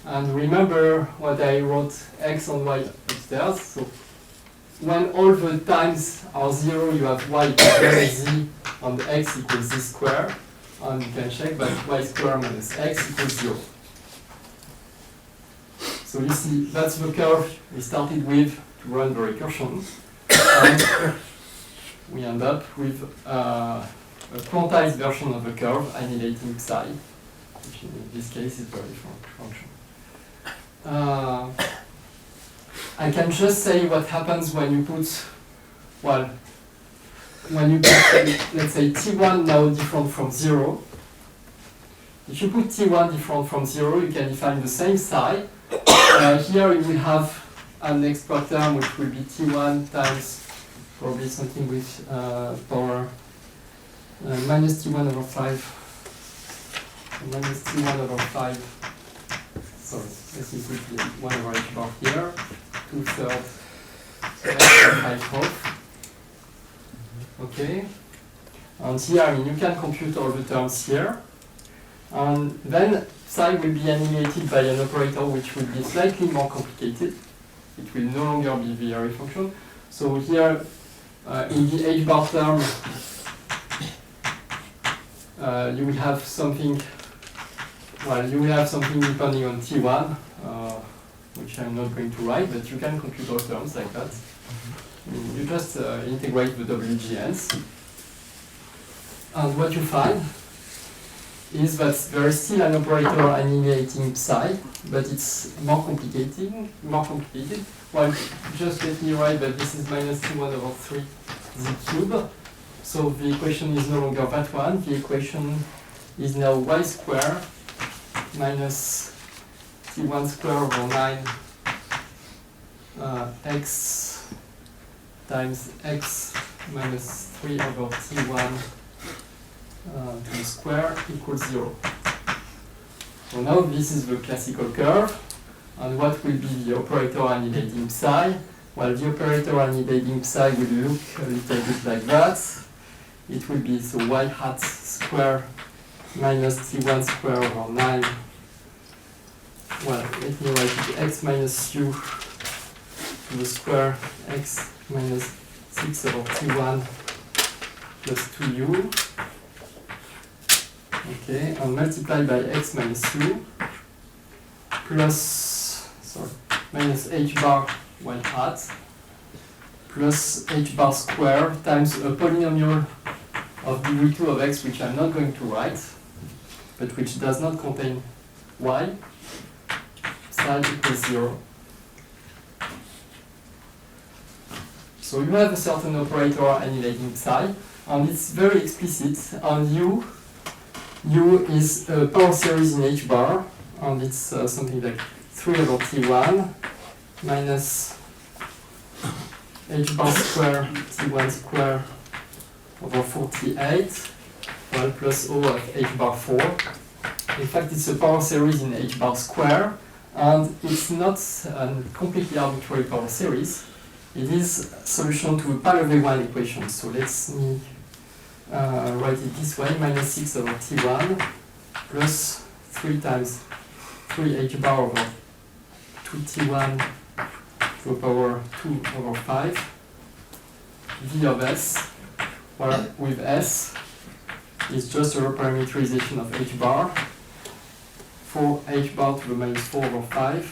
And remember what I wrote x and y upstairs. So when all the times are 0, you have y equals z and x equals z square. And you can check that y square minus x equals 0. So you see, that's the curve we started with to run the recursion. And we end up with a quantized version of the curve annihilating psi, which in this case is very function. I can just say what happens when you put, well, when you put, let's say, t1 now different from 0. If you put t1 different from 0, you can define the same psi. Here you will have an extra term which will be t1 times probably something with power minus t1 over 5, minus t1 over 5. Sorry, let me put the 1 over h bar here, 2/3 5 half. Okay, and here, I mean, you can compute all the terms here, and then psi will be annihilated by an operator which will be slightly more complicated. It will no longer be the array function. So here, in the h bar term, you will have something. Well, you will have something depending on t1, which I'm not going to write, but you can compute all terms like that. You just integrate the WGNs. And what you find is that there is still an operator annihilating psi, but it's more complicated. Well, just let me write that this is minus t1 over 3 z cube. So the equation is no longer that one. The equation is now y square minus t1 square over 9 x times x minus 3 over t1 to the square equals 0. So now this is the classical curve. And what will be the operator annihilating psi? Well, the operator annihilating psi will look a little bit like that. It will be so y hat square minus t1 square over 9. Well, let me write it x minus u to the square x minus 6 over t1 plus 2u. Okay, and multiply by x minus u plus, minus h bar y hat plus h bar square times a polynomial of degree 2 of x, which I'm not going to write, but which does not contain y, psi equals 0. So you have a certain operator annihilating psi, and it's very explicit, and u is a power series in h bar, and it's something like 3 over t1 minus h bar square t1 square over 48, well, plus O of h bar 4. In fact, it's a power series in h bar square, and it's not a completely arbitrary power series. It is a solution to a Palovay-1 equation. So let me write it this way: minus 6 over t1 plus 3 times 3 h bar over 2t1 to the power 2 over 5 v of s, where with s is just a reparameterization of h bar, 4 h bar to the minus 4 over 5,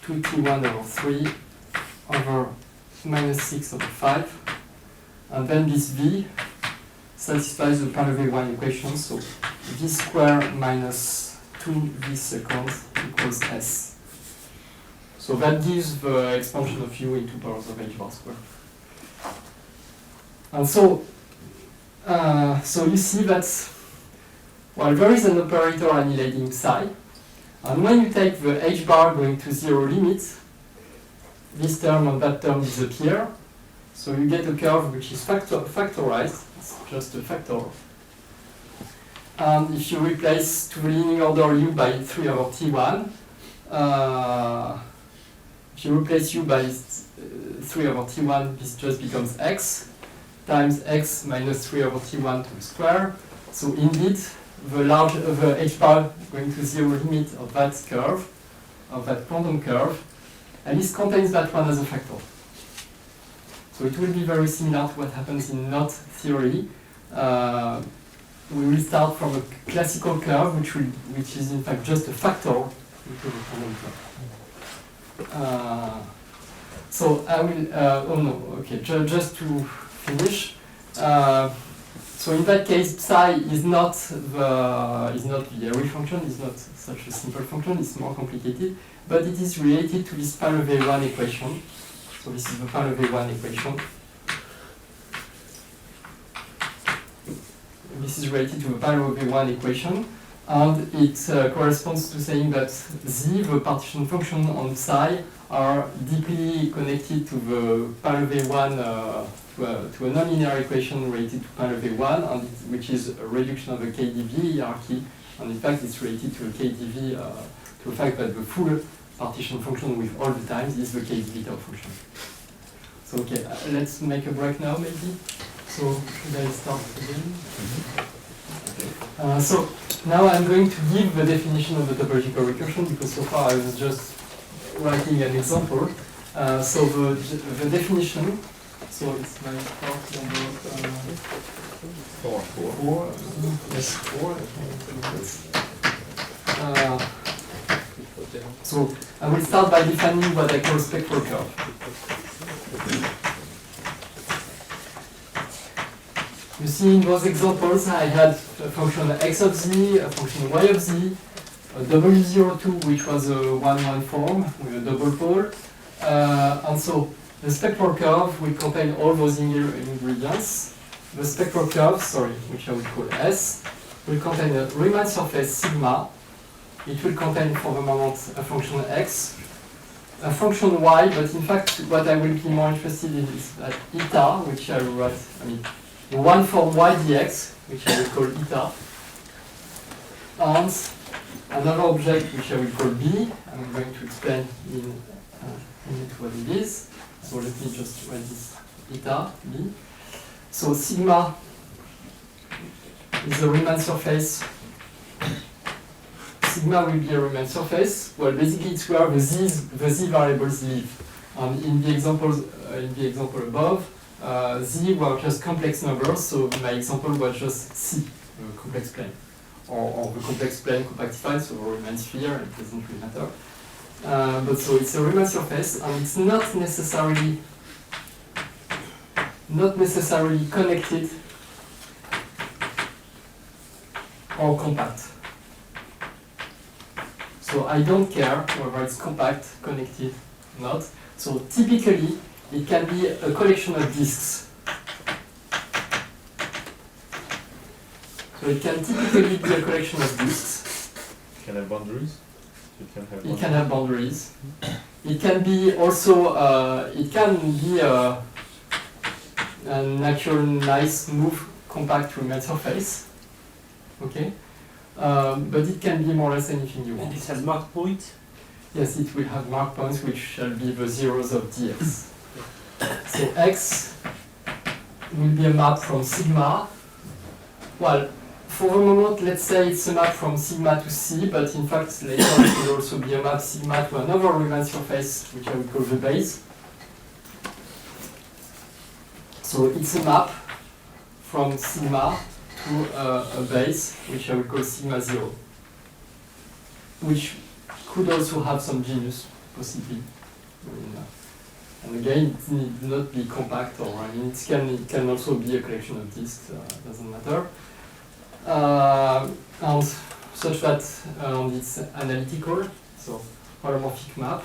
2t1 over 3 over minus 6 over 5, and then this v satisfies the Palovay-1 equation, so v square minus 2v seconds equals s. So that gives the expansion of u in 2 powers of h bar square. And so you see that, well, there is an operator annihilating psi, and when you take the h bar going to 0 limit, this term and that term disappear, so you get a curve which is factorized, it's just a factor. And if you replace to the leading order u by 3 over t1, if you replace u by 3 over t1, this just becomes x times x minus 3 over t1 to the square. So indeed, the h bar going to zero limit of that curve, of that quantum curve, and this contains that one as a factor. So it will be very similar to what happens in knot theory. We will start from a classical curve, which is in fact just a factor into the quantum curve. So I will, oh no, okay, just to finish. So in that case, psi is not the Airy function, is not such a simple function, it's more complicated, but it is related to this Parevet-1 equation. So this is the Parevet-1 equation. This is related to the Parevet-1 equation, and it corresponds to saying that z, the partition function on psi, are deeply connected to the Parevet-1, to a nonlinear equation related to Parevet-1, and which is a reduction of the KdV hierarchy, and in fact it's related to a KdV, to the fact that the full partition function with all the times is the KdV tau function. So okay, let's make a break now maybe. So should I start again? So now I'm going to give the definition of the topological recursion, because so far I was just writing an example. So the definition, so it's my part number 4. Yes, 4. So I will start by defining what I call spectral curve. You see in those examples I had a function x of z, a function y of z, a W02 which was a 1-1 form with a double pole, and so the spectral curve will contain all those ingredients. The spectral curve, which I will call S, will contain a Riemann surface sigma. It will contain for the moment a function x, a function y, but in fact what I will be more interested in is that eta, which I will write, the one form y dx, which I will call eta, and another object which I will call b. I'm going to explain in a minute what it is. So let me just write this eta, b. So sigma is a Riemann surface. Sigma will be a Riemann surface. Well, basically it's where the z variables live. In the example above, z were just complex numbers, so my example was just C, the complex plane, or the complex plane compactified, so a Riemann sphere, it doesn't really matter. But so it's a Riemann surface, and it's not necessarily connected or compact. So I don't care whether it's compact, connected, not. So typically, it can be a collection of disks. So it can typically be a collection of disks. It can have boundaries. It can have boundaries. It can be also, an actual nice, smooth, compact Riemann surface. Okay? But it can be more or less anything you want. And it has mark points? Yes, it will have mark points which shall be the zeros of dx. So x will be a map from sigma. Well, for the moment, let's say it's a map from sigma to C, but in fact later it will also be a map sigma to another Riemann surface, which I will call the base. So it's a map from sigma to a base, which I will call sigma 0, which could also have some genus, possibly. And again, it need not be compact, or it can also be a collection of disks, doesn't matter. And such that it's analytical, so holomorphic map.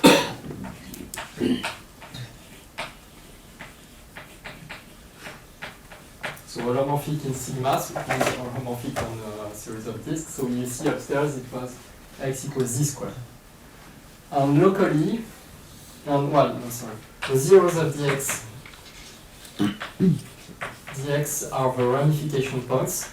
So holomorphic in sigma, so it means holomorphic on a series of disks. So you see upstairs it was x equals z squared. And locally, the zeros of dx are the ramification points.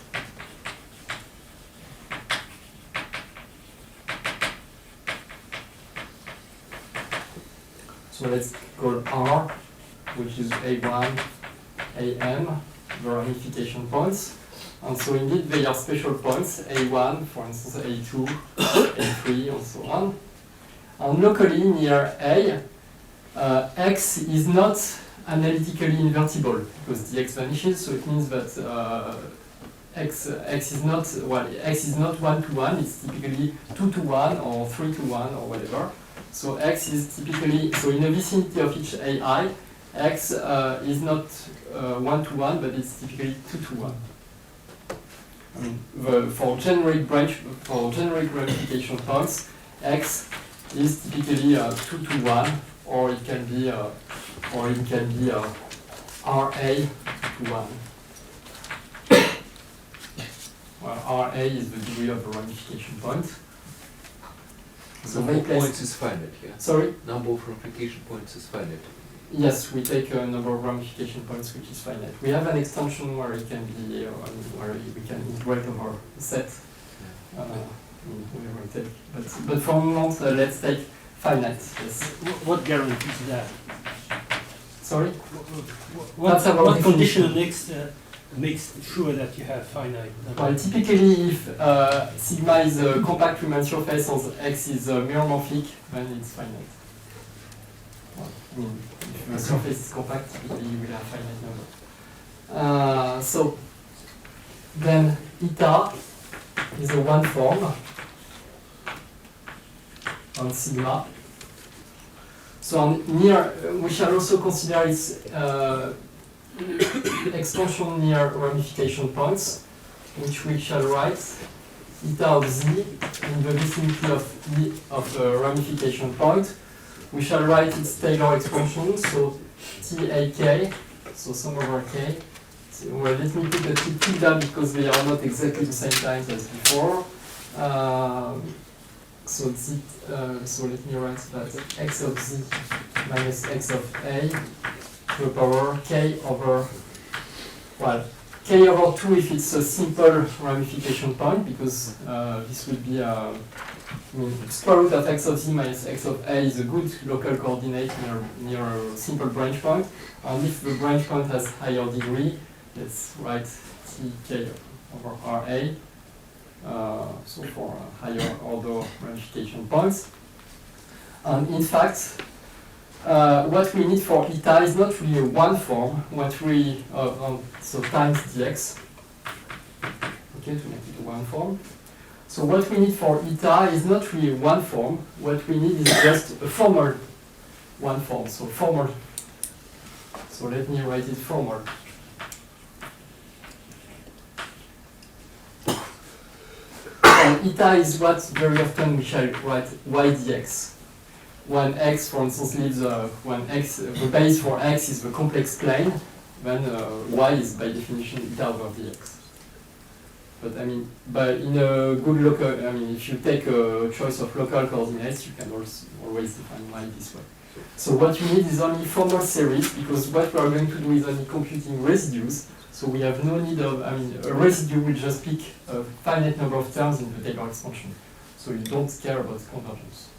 So let's call R, which is A1, AM, the ramification points. And so indeed they are special points, A1, for instance, A2, A3, and so on. And locally near A, X is not analytically invertible because the X vanishes, so it means that X is not, well, X is not 1 to 1, it's typically 2 to 1 or 3 to 1 or whatever. So X is typically, so in the vicinity of each AI, X is not 1 to 1, but it's typically 2 to 1. I mean, for generic ramification points, X is typically 2 to 1, or it can be RA to 1. Well, RA is the degree of the ramification point. So Number they of place- points is finite, yeah. Sorry? Number of ramification points is finite. Yes, we take a number of ramification points which is finite. We have an extension where it can be, where we can integrate over a set. Whatever we take. But for the moment, let's take finite. Yes. What guarantees that? Sorry? What, That's our what condition definition. next makes sure that you have finite number? Well, typically, if sigma is a compact Riemann surface and X is meromorphic, then it's finite. Well, I mean, if the surface is compact, typically you will have finite number. So then eta is a one form on sigma. So on near, we shall also consider its expansion near ramification points, which we shall write eta of z in the vicinity of a ramification point. We shall write its Taylor expansion, so Tak, so sum over k. So, well, let me put the tilde because they are not exactly the same times as before. So let me write that x of z minus x of a to the power k over, well, k over 2 if it's a simple ramification point, because this would be square root of x of z minus x of a is a good local coordinate near a simple branch point. And if the branch point has higher degree, let's write tk over ra. So for higher order ramification points. And in fact, what we need for eta is not really a one form, what we, so times dx, okay, to make it a one form. So what we need for eta is not really one form, what we need is just a formal one form, so formal. So let me write it formal. And eta is what very often we shall write y dx. When x, for instance, leaves when x, the base for x is the complex plane, then y is by definition eta over dx. But I mean, in a good local, I mean, if you take a choice of local coordinates, you can also always define y this way. So what you need is only formal series, because what we are going to do is only computing residues. So we have no need of, I mean, a residue will just pick a finite number of terms in the Taylor expansion. So you don't care about convergence.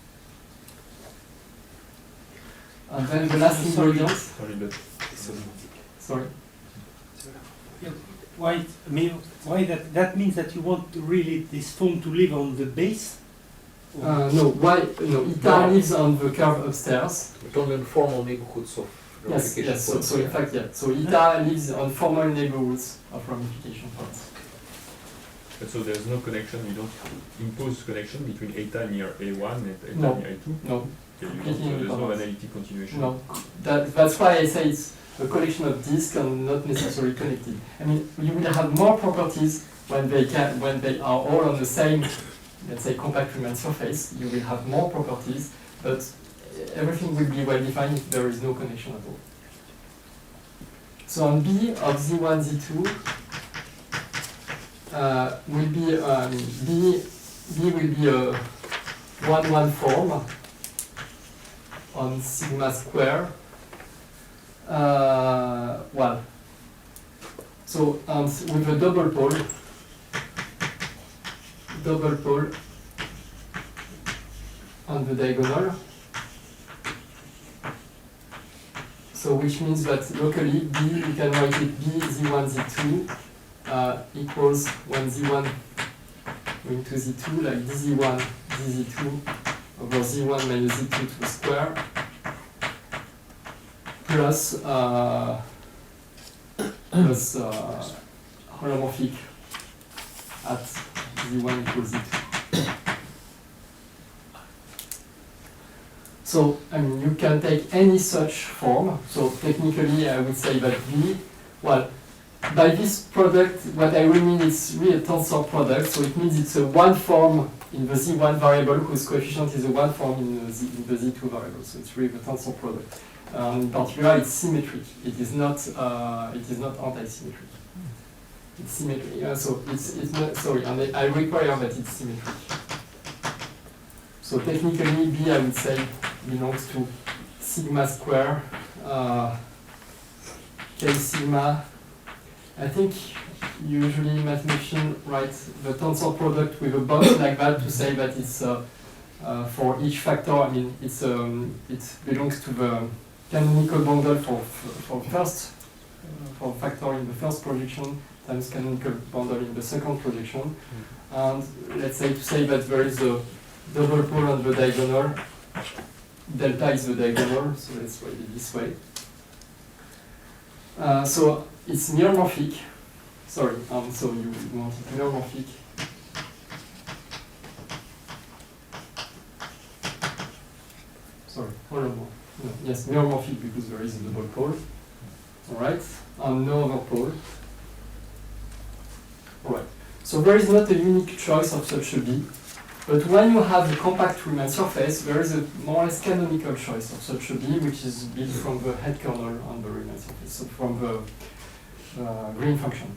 And then the last ingredient. Sorry, but Sorry. Why? I mean, why that? That means that you want to really this form to live on the base. No, eta lives on the curve upstairs. But only in formal neighborhoods of Yes, ramification yes. points. So in fact, yeah. So eta lives on formal neighborhoods of ramification points. But so there's no connection, you don't impose connection between eta near A1 and eta No. near A2? No, Okay, you completely don't, there's no independent. analytic continuation? no. That's why I say it's a collection of disks and not necessarily connected. I mean, you will have more properties when they are all on the same, let's say, compact Riemann surface. You will have more properties, but everything will be well defined if there is no connection at all. So on B of Z1, Z2 will be B will be a 1-1 form on sigma square. Well, so with a double pole on the diagonal. So which means that locally B, you can write it B Z1 Z2 equals when Z1 going to Z2, like dZ1 dZ2 over Z1 minus Z2 to the square plus holomorphic at Z1 equals Z2. So, I mean, you can take any such form. So technically, I would say that B, well, by this product, what I really mean is really a tensor product. So it means it's a one form in the Z1 variable whose coefficient is a one form in the Z2 variable. So it's really the tensor product. In particular, it's symmetric. It is not anti-symmetric. It's symmetric. Yeah, so it's not, sorry, and I require that it's symmetric. So technically, B, I would say, belongs to sigma square, K sigma. I think usually mathematicians write the tensor product with a box like that to say that it's for each factor. I mean, it belongs to the canonical bundle for factor in the first projection times canonical bundle in the second projection. And let's say to say that there is a double pole on the diagonal. Delta is the diagonal, so let's write it this way. So it's neuromorphic. Sorry, so you want it neuromorphic. Sorry, holomorphic. No, yes, neuromorphic because there is a double pole. Alright, and no other pole. Alright, so there is not a unique choice of such a B. But when you have a compact Riemann surface, there is a more or less canonical choice of such a B, which is built from the head kernel on the Riemann surface, so from the green function.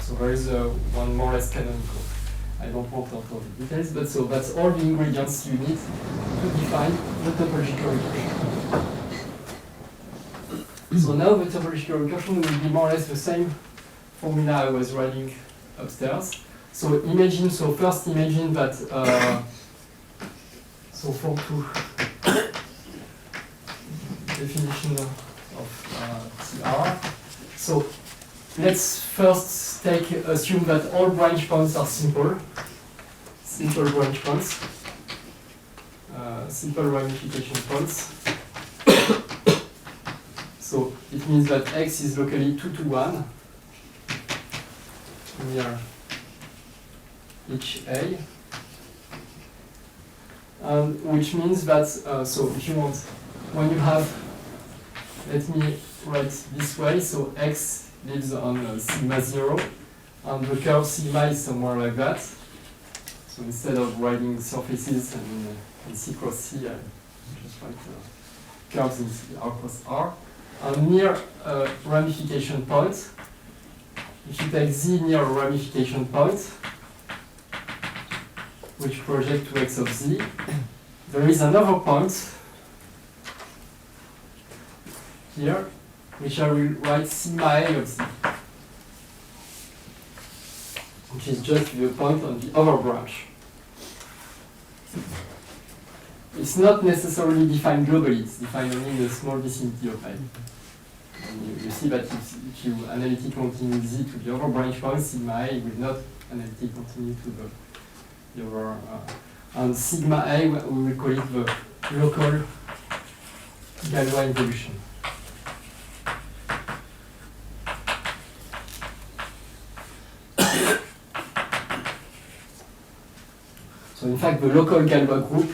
So there is one more or less canonical. I don't want to talk the details, but so that's all the ingredients you need to define the topological recursion. So now the topological recursion will be more or less the same formula I was writing upstairs. So imagine, so first imagine that, so for two definition of TR. So let's first assume that all branch points are simple branch points, simple ramification points. So it means that X is locally 2 to 1 near each A, which means that, so if you want, when you have, let me write this way, so X lives on sigma 0, and the curve sigma is somewhere like that. So instead of writing surfaces and in C cross C, I just write curves in R cross R. And near a ramification point, if you take Z near a ramification point, which project to X of Z, there is another point here, which I will write sigma A of Z, which is just the point on the other branch. It's not necessarily defined globally, it's defined only in a small vicinity of A. And you see that if you analytically continue Z to the other branch point, sigma A will not analytically continue to the other. And sigma A, we will call it the local Galois involution. So in fact, the local Galois group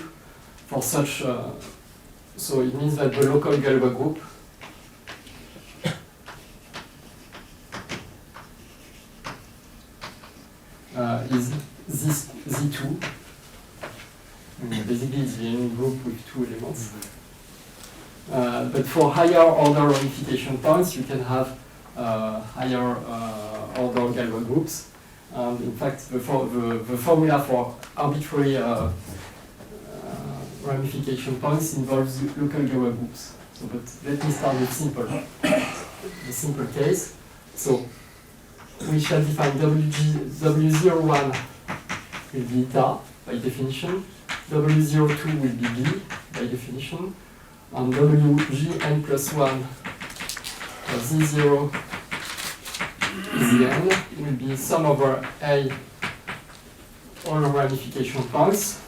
for such, so it means that the local Galois group is this Z2. Basically, it's the only group with two elements. But for higher order ramification points, you can have higher order Galois groups. In fact, the formula for arbitrary ramification points involves local Galois groups. So, but let me start with the simple case. So we shall define W01 will be eta by definition, W02 will be B by definition, and WGN plus 1 of Z0 Zn will be sum over A all ramification points.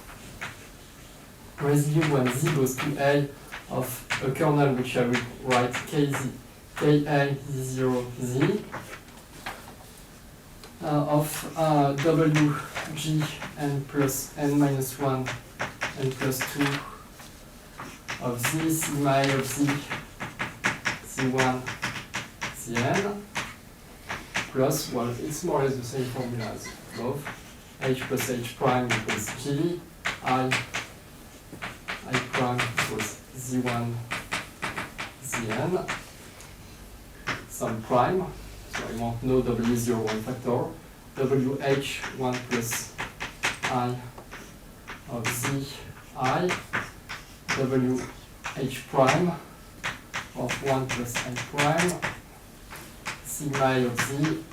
Residue when Z goes to A of a kernel which I will write KZ, KA Z0 Z of WGN plus N minus 1 N plus 2 of Z sigma A of Z Z1 Zn plus, well, it's more or less the same formula as above. H plus H prime equals G, I prime equals Z1 Zn, some prime, so I want no W01 factor, WH1 plus I of Z I, WH prime of 1 plus I prime, sigma I of Z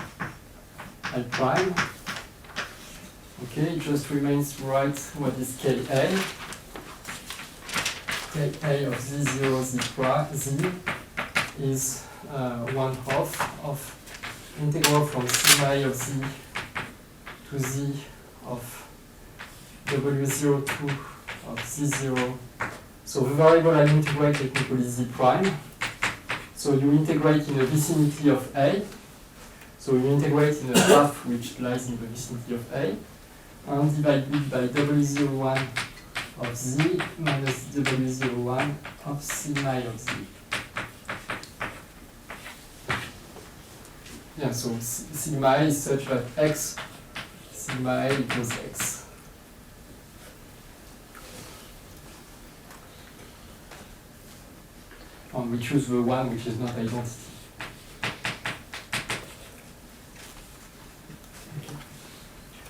I prime. Okay, it just remains to write what is Ka. Ka of Z0 Z prime Z is 1/2 of integral from sigma I of Z to Z of W02 of Z0. So the variable I integrate technically Z prime. So you integrate in the vicinity of A. So you integrate in a graph which lies in the vicinity of A, and divide it by W01 of Z minus W01 of sigma I of Z. Yeah, so sigma I is such that X sigma I equals X. And we choose the one which is not identity.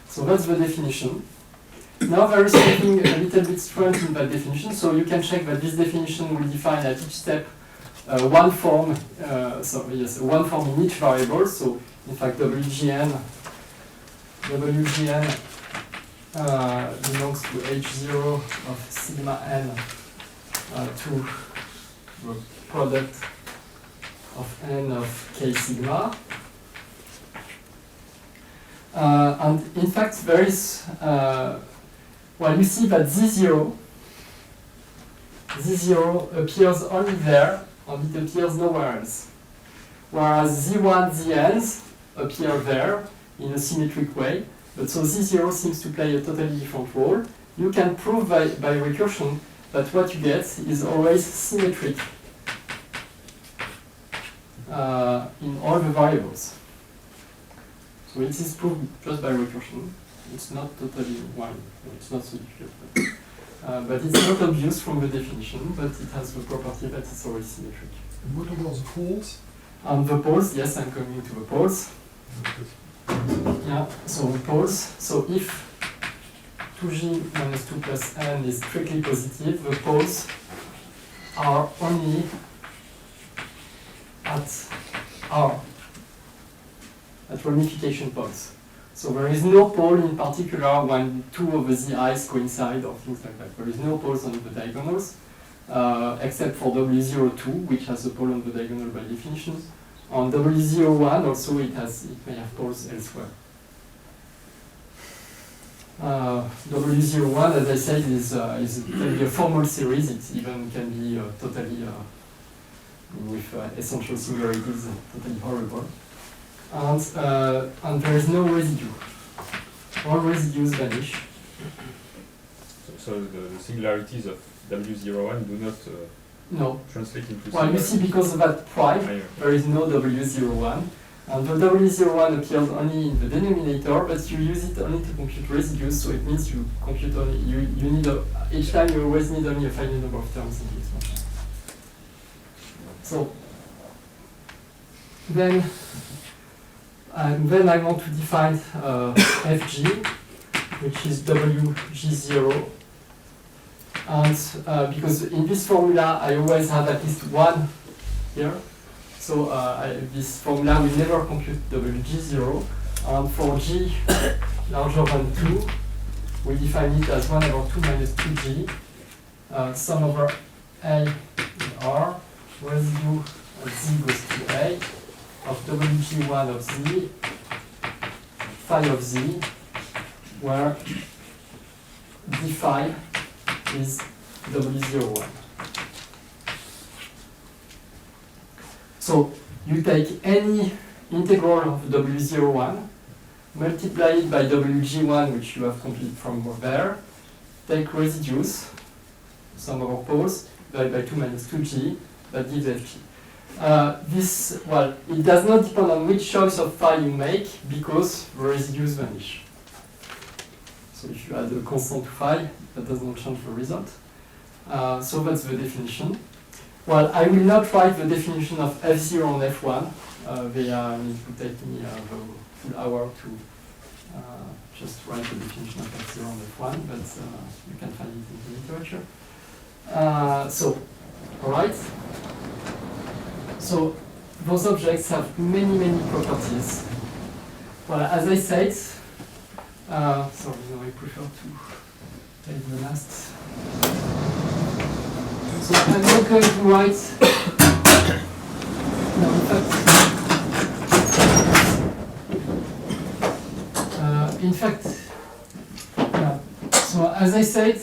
So that's the definition. Now there is something a little bit strange in that definition, so you can check that this definition will define at each step one form, one form in each variable. So in fact WGN belongs to H0 of sigma n to the product of n of k sigma. And in fact, there is, well, you see that Z0 appears only there, and it appears nowhere else. Whereas Z1, Zns appear there in a symmetric way, but so Z0 seems to play a totally different role. You can prove by recursion that what you get is always symmetric in all the variables. So it is proved just by recursion. It's not totally, well, it's not so difficult. But it's not obvious from the definition, but it has the property that it's always symmetric. And what about the poles? The poles, yes, I'm coming to the poles. Yeah, so the poles. So if 2g minus 2 plus n is strictly positive, the poles are only at R, at ramification points. So there is no pole in particular when two of the zi's coincide or things like that. There is no poles on the diagonals, except for W02, which has a pole on the diagonal by definition. On W01 also it may have poles elsewhere. W01, as I said, can be a formal series. It even can be totally with essential singularities, totally horrible. And there is no residue. All residues vanish. So the singularities of W01 do not No. translate into Well, you see, because of that prime, there is no W01. And the W01 appears only in the denominator, but you use it only to compute residues, so it means you compute only, you need each time you always need only a finite number of terms in the expansion. So then I want to define Fg, which is WG0. And because in this formula I always have at least one here, so this formula will never compute WG0. And for G larger than 2, we define it as 1 over 2 minus 2G, sum over A in R, residue of Z goes to A, of WG1 of Z, phi of Z, where d phi is W01. So you take any integral of W01, multiply it by WG1, which you have computed from there, take residues, sum over poles, divided by 2 minus 2g, that gives fg. This, well, it does not depend on which choice of phi you make, because the residues vanish. So if you add a constant to phi, that does not change the result. So that's the definition. Well, I will not write the definition of F0 and F1. It would take me the full hour to just write the definition of F0 and F1, but you can find it in the literature. All right. So those objects have many, many properties. Well, as I said, sorry, no, I prefer to take the last. So I'm not going to write. No, in fact, yeah. So as I said,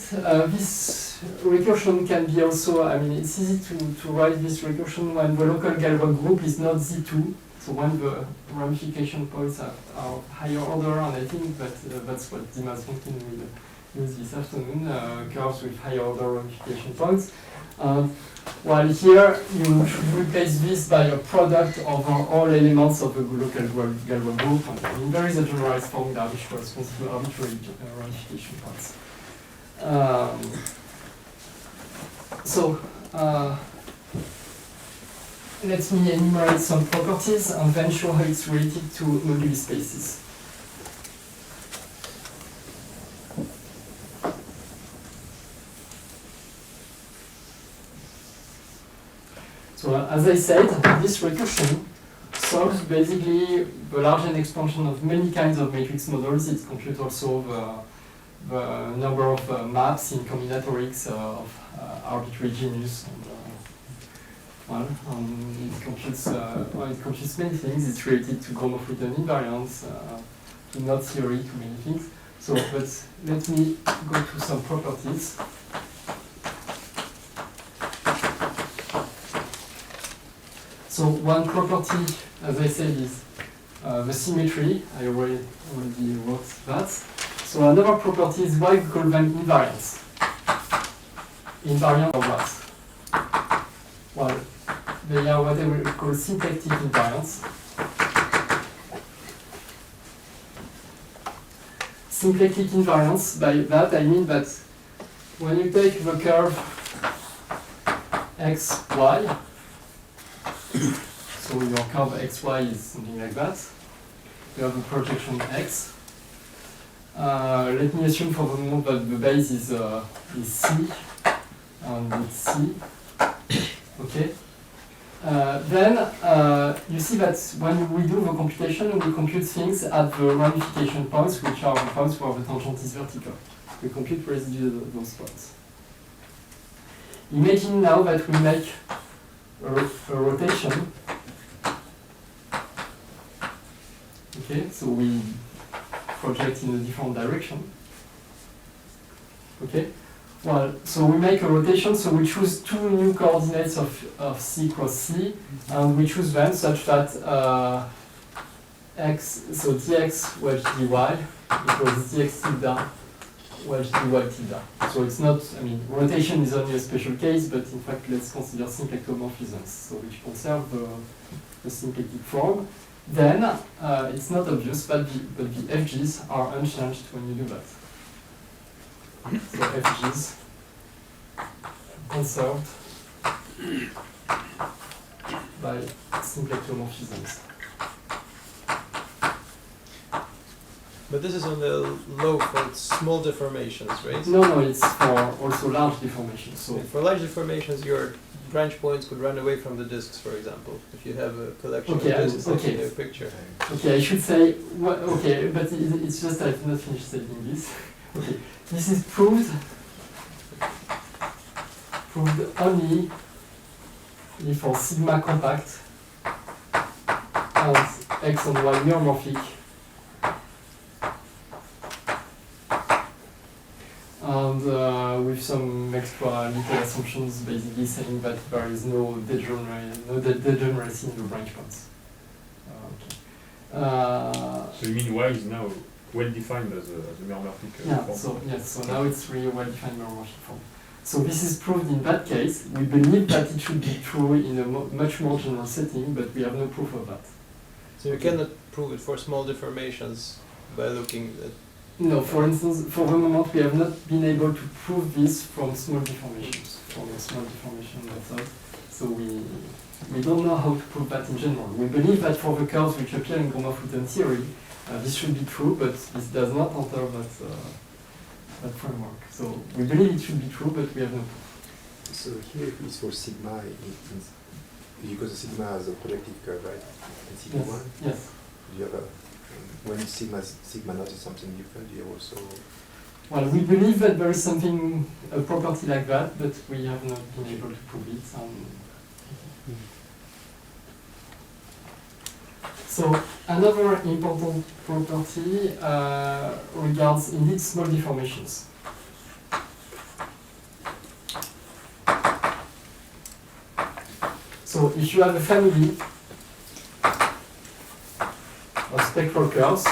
this recursion can be also, I mean, it's easy to write this recursion when the local Galois group is not Z2, so when the ramification points are of higher order, and I think that that's what Dimas Fonkin will use this afternoon, curves with higher order ramification points. While here, you should replace this by a product over all elements of the local Galois group, and I mean, there is a generalized formula which corresponds to arbitrary ramification points. Let me enumerate some properties and then show how it's related to moduli spaces. So as I said, this recursion solves basically the large n expansion of many kinds of matrix models. It computes also the number of maps in combinatorics of arbitrary genus. It computes many things. It's related to Gromov-Witten invariance, to knot theory, to many things. So, but let me go to some properties. So one property, as I said, is the symmetry. I already wrote that. So another property is why we call them invariants. Invariant of what? Well, they are what we call symplectic invariants. Symplectic invariants, by that I mean that when you take the curve x, y, so your curve xy is something like that. You have a projection x. Let me assume for the moment that the base is C, and it's C. Okay. Then you see that when we do the computation, we compute things at the ramification points, which are the points where the tangent is vertical. We compute residues of those points. Imagine now that we make a rotation. Okay, so we project in a different direction. Okay, well, so we make a rotation, so we choose two new coordinates of C cross C, and we choose them such that x, so dx wedge dy equals dx tilde wedge dy tilde. So it's not, I mean, rotation is only a special case, but in fact, let's consider symplectomorphisms, so which conserve the symplectic form. Then it's not obvious, but the FGs are unchanged when you do that. So FGs conserved by symplectomorphisms. But this is on the low for small deformations, right? No, it's for also large deformations. So For large deformations, your branch points could run away from the discs, for example, if you have a collection of discs in a picture. Okay, I should say, okay, but it's just I've not finished saying this. Okay, this is proved only if for sigma compact and x and y neuromorphic, and with some extra little assumptions, basically saying that there is no degeneracy in the branch points. So you mean Y is now well defined as a meromorphic Yeah, form? so yes, so now it's really a well-defined meromorphic form. So this is proved in that case. We believe that it should be true in a much more general setting, but we have no proof of that. So you cannot prove it for small deformations by looking at. No, for instance, for the moment we have not been able to prove this from small deformations, from a small deformation method. So we don't know how to prove that in general. We believe that for the curves which appear in Gromov-Witten theory, this should be true, but this does not enter that framework. So we believe it should be true, but we have no proof. So here it's for sigma, because the sigma has a projective curve, right? And sigma Yes. 1, Yes. you have when sigma naught is something different, you also. Well, we believe that there is something, a property like that, but we have not been able to prove it. So another important property regards indeed small deformations. So if you have a family of spectral curves,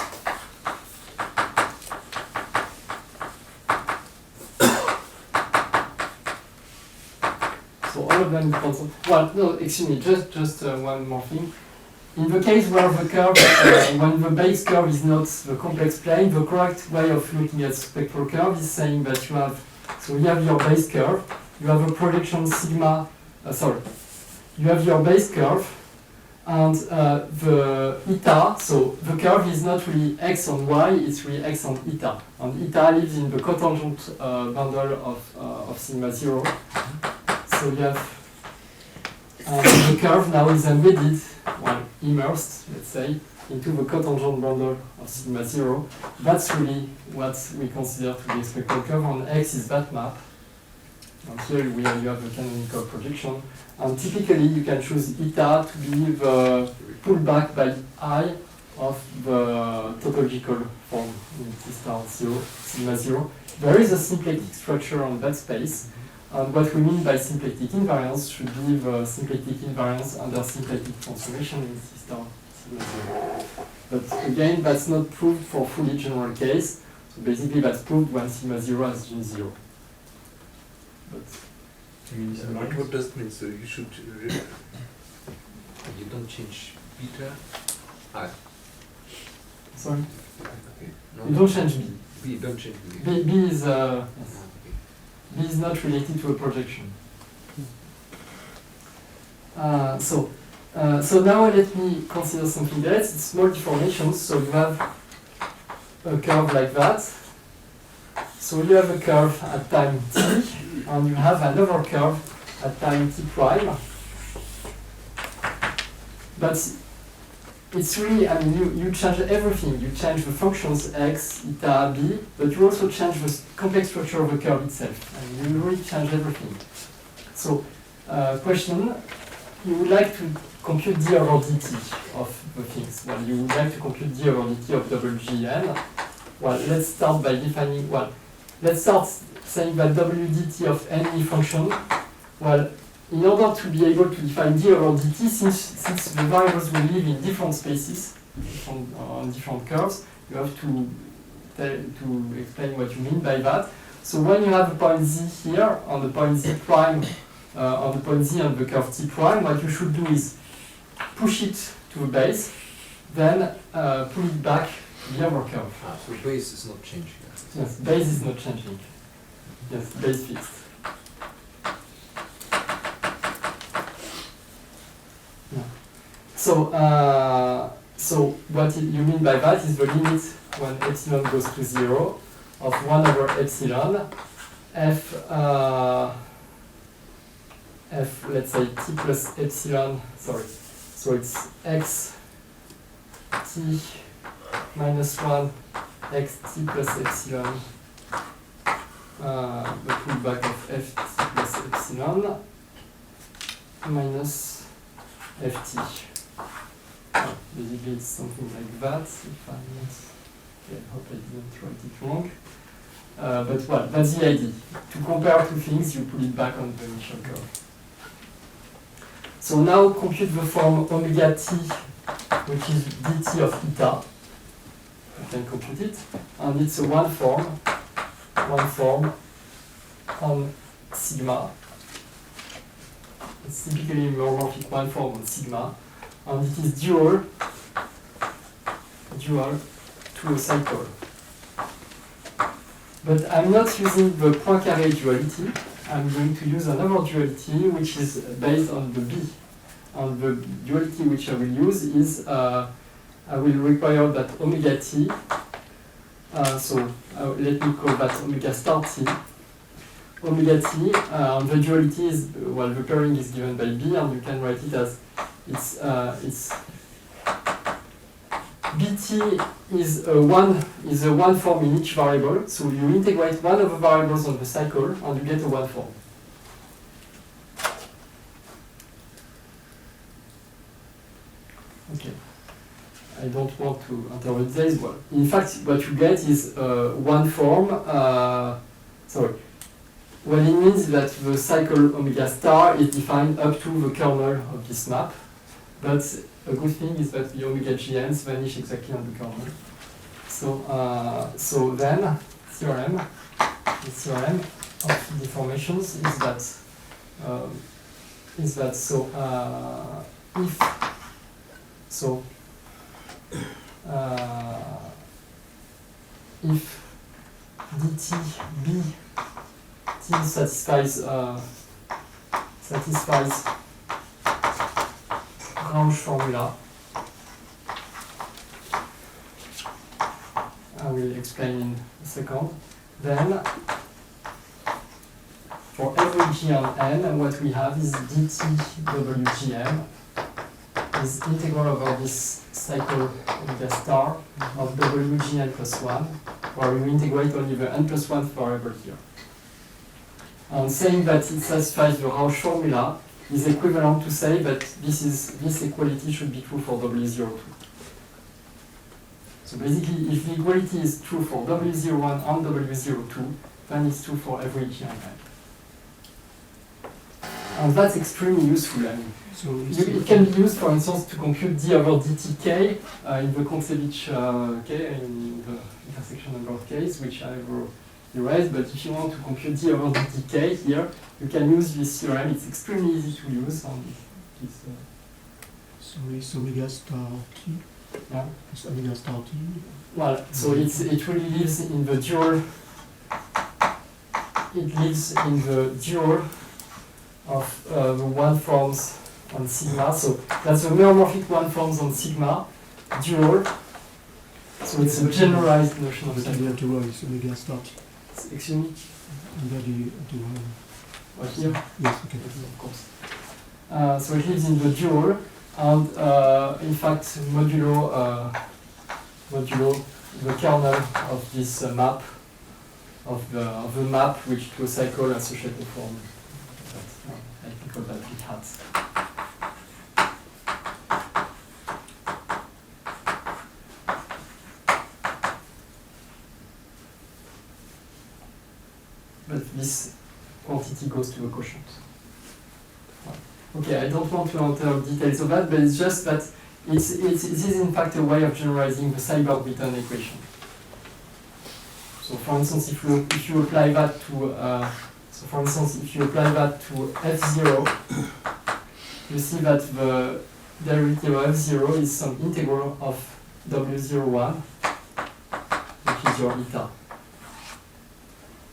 so all of them constant. Well, no, excuse me, just one more thing. In the case where the curve, when the base curve is not the complex plane, the correct way of looking at spectral curve is saying that you have, so you have your base curve, you have a projection sigma, you have your base curve, and the eta, so the curve is not really x on y, it's really x on eta. And eta lives in the cotangent bundle of sigma 0. So you have, the curve now is embedded, well, immersed, let's say, into the cotangent bundle of sigma 0. That's really what we consider to be a spectral curve, and x is that map. And here you have the canonical projection. And typically you can choose eta to be the pullback by I of the topological form in T star 0, sigma 0. There is a symplectic structure on that space. And what we mean by symplectic invariance should be the symplectic invariance under symplectic transformation in T star sigma 0. But again, that's not proved for fully general case. So basically that's proved when sigma 0 has gene 0. But What does it mean? So you should, you don't change beta? sorry, Okay. No, you don't change B. B, don't change B. B is yes. Okay. B is not related to a projection. So now let me consider something else. It's small deformations. So you have a curve like that. So you have a curve at time t, and you have another curve at time t prime. But it's really, I mean, you change everything. You change the functions x, eta, b, but you also change the complex structure of the curve itself. And you really change everything. So, question, you would like to compute d over dt of the things. Well, you would like to compute d over dt of WGN. Well, let's start by defining, let's start saying that w dt of any function, well, in order to be able to define d over dt, since the variables will live in different spaces, on different curves, you have to explain what you mean by that. So when you have a point z here, on the point z prime, on the point z on the curve t prime, what you should do is push it to the base, then pull it back the other curve. So base is not changing. Yes, base is not changing. Yes, base fixed. Yeah. So what you mean by that is the limit when epsilon goes to 0 of 1 over epsilon f, let's say t plus epsilon, sorry, so it's x t minus 1 x t plus epsilon, the pullback of f t plus epsilon, minus ft. Basically, it's something like that. If I'm not, okay, I hope I didn't write it wrong. But well, that's the idea. To compare two things, you put it back on the initial curve. So now compute the form omega t, which is dt of eta. You can compute it, and it's a one form on sigma. It's typically a meromorphic one form on sigma, and it is dual to a cycle. But I'm not using the Poincaré duality. I'm going to use another duality which is based on the B. And the duality which I will use is I will require that omega t. Let me call that omega star t. Omega t, and the duality is, well, the pairing is given by B, and you can write it as it's bt is a one form in each variable, so you integrate one of the variables on the cycle and you get a one form. Okay. I don't want to interpret this well. In fact, what you get is one form. What it means is that the cycle omega star is defined up to the kernel of this map. But a good thing is that the omega GNs vanish exactly on the kernel. So then, the theorem of deformations is that if dtb t satisfies Grange formula. I will explain in a second. Then, for every g on n, what we have is dt wgm is integral over this cycle omega star of wgn plus 1, where we integrate only the n plus 1 variable here. And saying that it satisfies the Rausch formula is equivalent to say that this equality should be true for W02. So basically, if the equality is true for W01 and W02, then it's true for every G on N. And that's extremely useful. I mean, it can be used, for instance, to compute d over dtk in the Kontsevich k, in the intersection number case, which I will erase. But if you want to compute d over dtk here, you can use this theorem. It's extremely easy to use. It's omega star t. Yeah. It's omega star t. Well, so it really lives in the dual. It lives in the dual of the one forms on sigma. So that's the meromorphic one forms on sigma dual. So it's a generalized notion of But cycle. the dual is omega star t. Excuse me. And then the dual. Or here. Yes, okay. Of course. So it lives in the dual, and in fact, modulo the kernel of this map of the map which to a cycle associated form. I think of that big hat. But this quantity goes to a quotient. Okay, I don't want to enter details of that, but it's just that it is in fact a way of generalizing the Seiberg-Witten equation. So, for instance, if you apply that to f0, you see that the derivative of f0 is some integral of w01, which is your eta.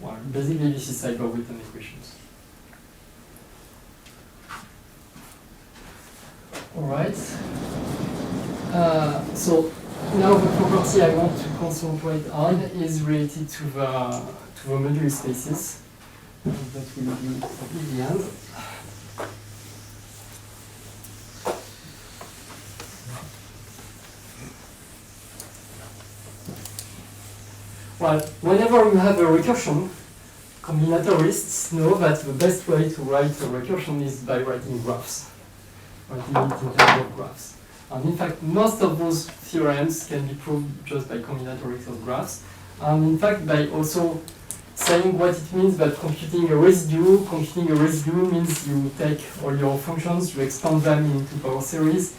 Well, basically, this is Seiberg-Witten equations. All right. So now the property I want to concentrate on is related to the moduli spaces. That will be in the end. Well, whenever you have a recursion, combinatorists know that the best way to write a recursion is by writing graphs, writing it in terms of graphs. And in fact, most of those theorems can be proved just by combinatorics of graphs. And in fact, by also saying what it means that computing a residue means you take all your functions, you expand them into power series,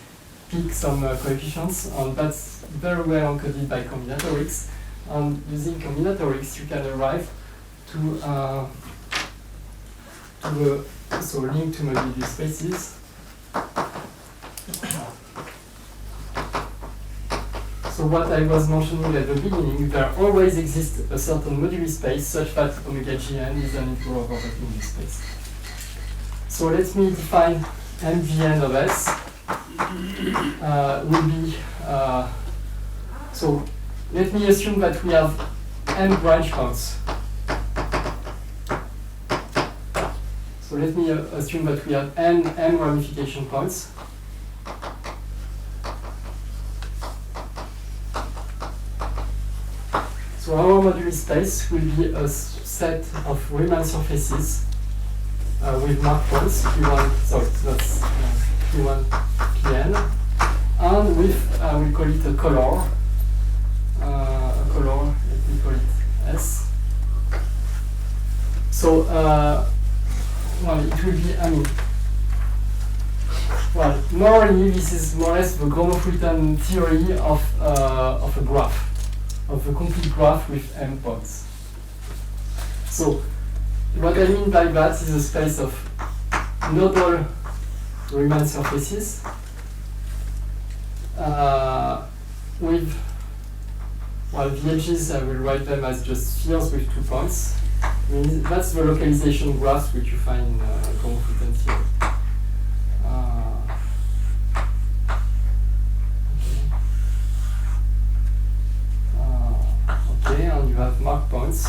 pick some coefficients, and that's very well encoded by combinatorics. And using combinatorics, you can arrive to the link to moduli spaces. So what I was mentioning at the beginning, there always exists a certain moduli space such that omega gn is an integral over that moduli space. So let me define mgn of S will be, so let me assume that we have n branch points. So let me assume that we have n ramification points. So our moduli space will be a set of Riemann surfaces with mark points, P1, sorry, that's P1, Pn, and with, we call it a color, let me call it S. So, well, it will be, I mean, well, morally, this is more or less the Gromov-Fulton theory of a graph, of a complete graph with m points. So, what I mean by that is a space of nodal Riemann surfaces with, well, the edges, I will write them as just spheres with 2 points. I mean, that's the localization graphs which you find in Gromov-Fulton theory. Okay, and you have mark points.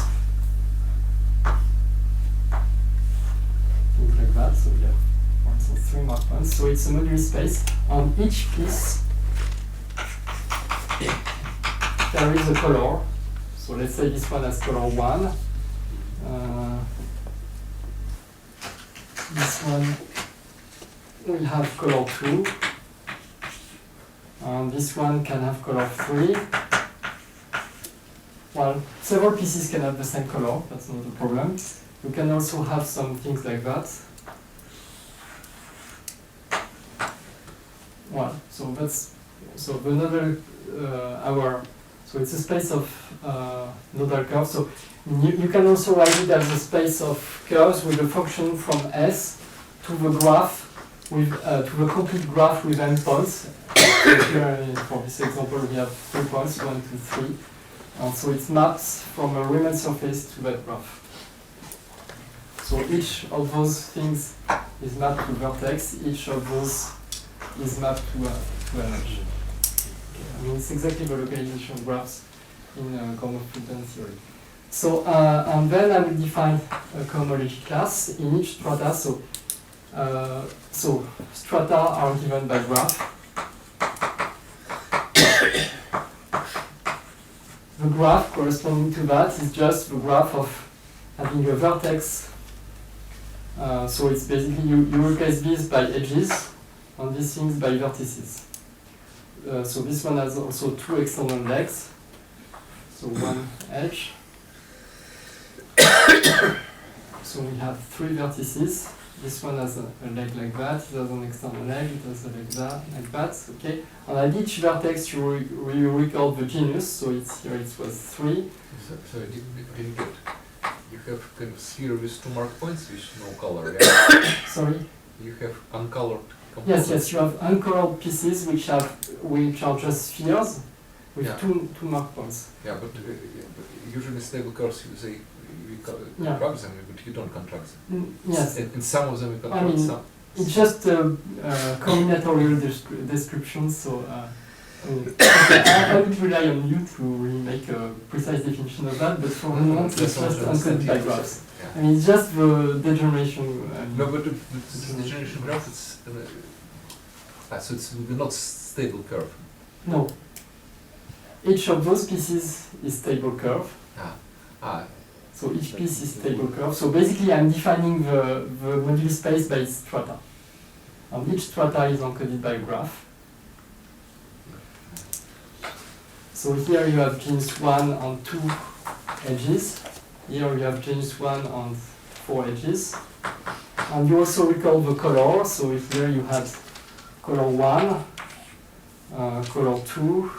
Things like that, so you have, for instance, 3 mark points. So it's a moduli space. On each piece, there is a color. So let's say this one has color 1. This one will have color 2. And this one can have color 3. Well, several pieces can have the same color, that's not a problem. You can also have some things like that. Well, so that's, so the nodal, so it's a space of nodal curves. So you can also write it as a space of curves with a function from S to the graph, with to the complete graph with n points. So here, for this example, we have 3 points, 1, 2, 3. And so it's mapped from a Riemann surface to that graph. So each of those things is mapped to vertex, each of those is mapped to an edge. I mean, it's exactly the localization of graphs in Gromov-Fulton theory. So, and then I will define a cohomology class in each strata. So strata are given by graph. The graph corresponding to that is just the graph of having a vertex. So it's basically, you replace these by edges, and these things by vertices. So this one has also 2 external legs. So one edge. So we have 3 vertices. This one has a leg like that, it has an external leg, it has a leg like that, okay? And at each vertex you record the genus, so it's here it was 3. So I didn't get, you have kind of sphere with 2 mark points with no color, yeah? Sorry? You have uncolored components. Yes, you have uncolored pieces which are just spheres with Yeah. two mark points. Yeah, but usually stable curves you say you Yeah. contract them, but you don't contract them. Yes, In some of them you contract mean, some. it's just a combinatorial description, so I would rely on you to really make a precise definition of that, but for the moment it's just encoded by graphs. Yeah. I mean, it's just the degeneration. No, but the degeneration graph, it's so it's not stable curve. No. Each of those pieces is stable curve. So each piece is stable curve. So basically I'm defining the moduli space by its strata. And each strata is encoded by a graph. So here you have genus 1 on 2 edges. Here you have genus 1 on 4 edges. And you also recall the color. So here you have color 1, color 2,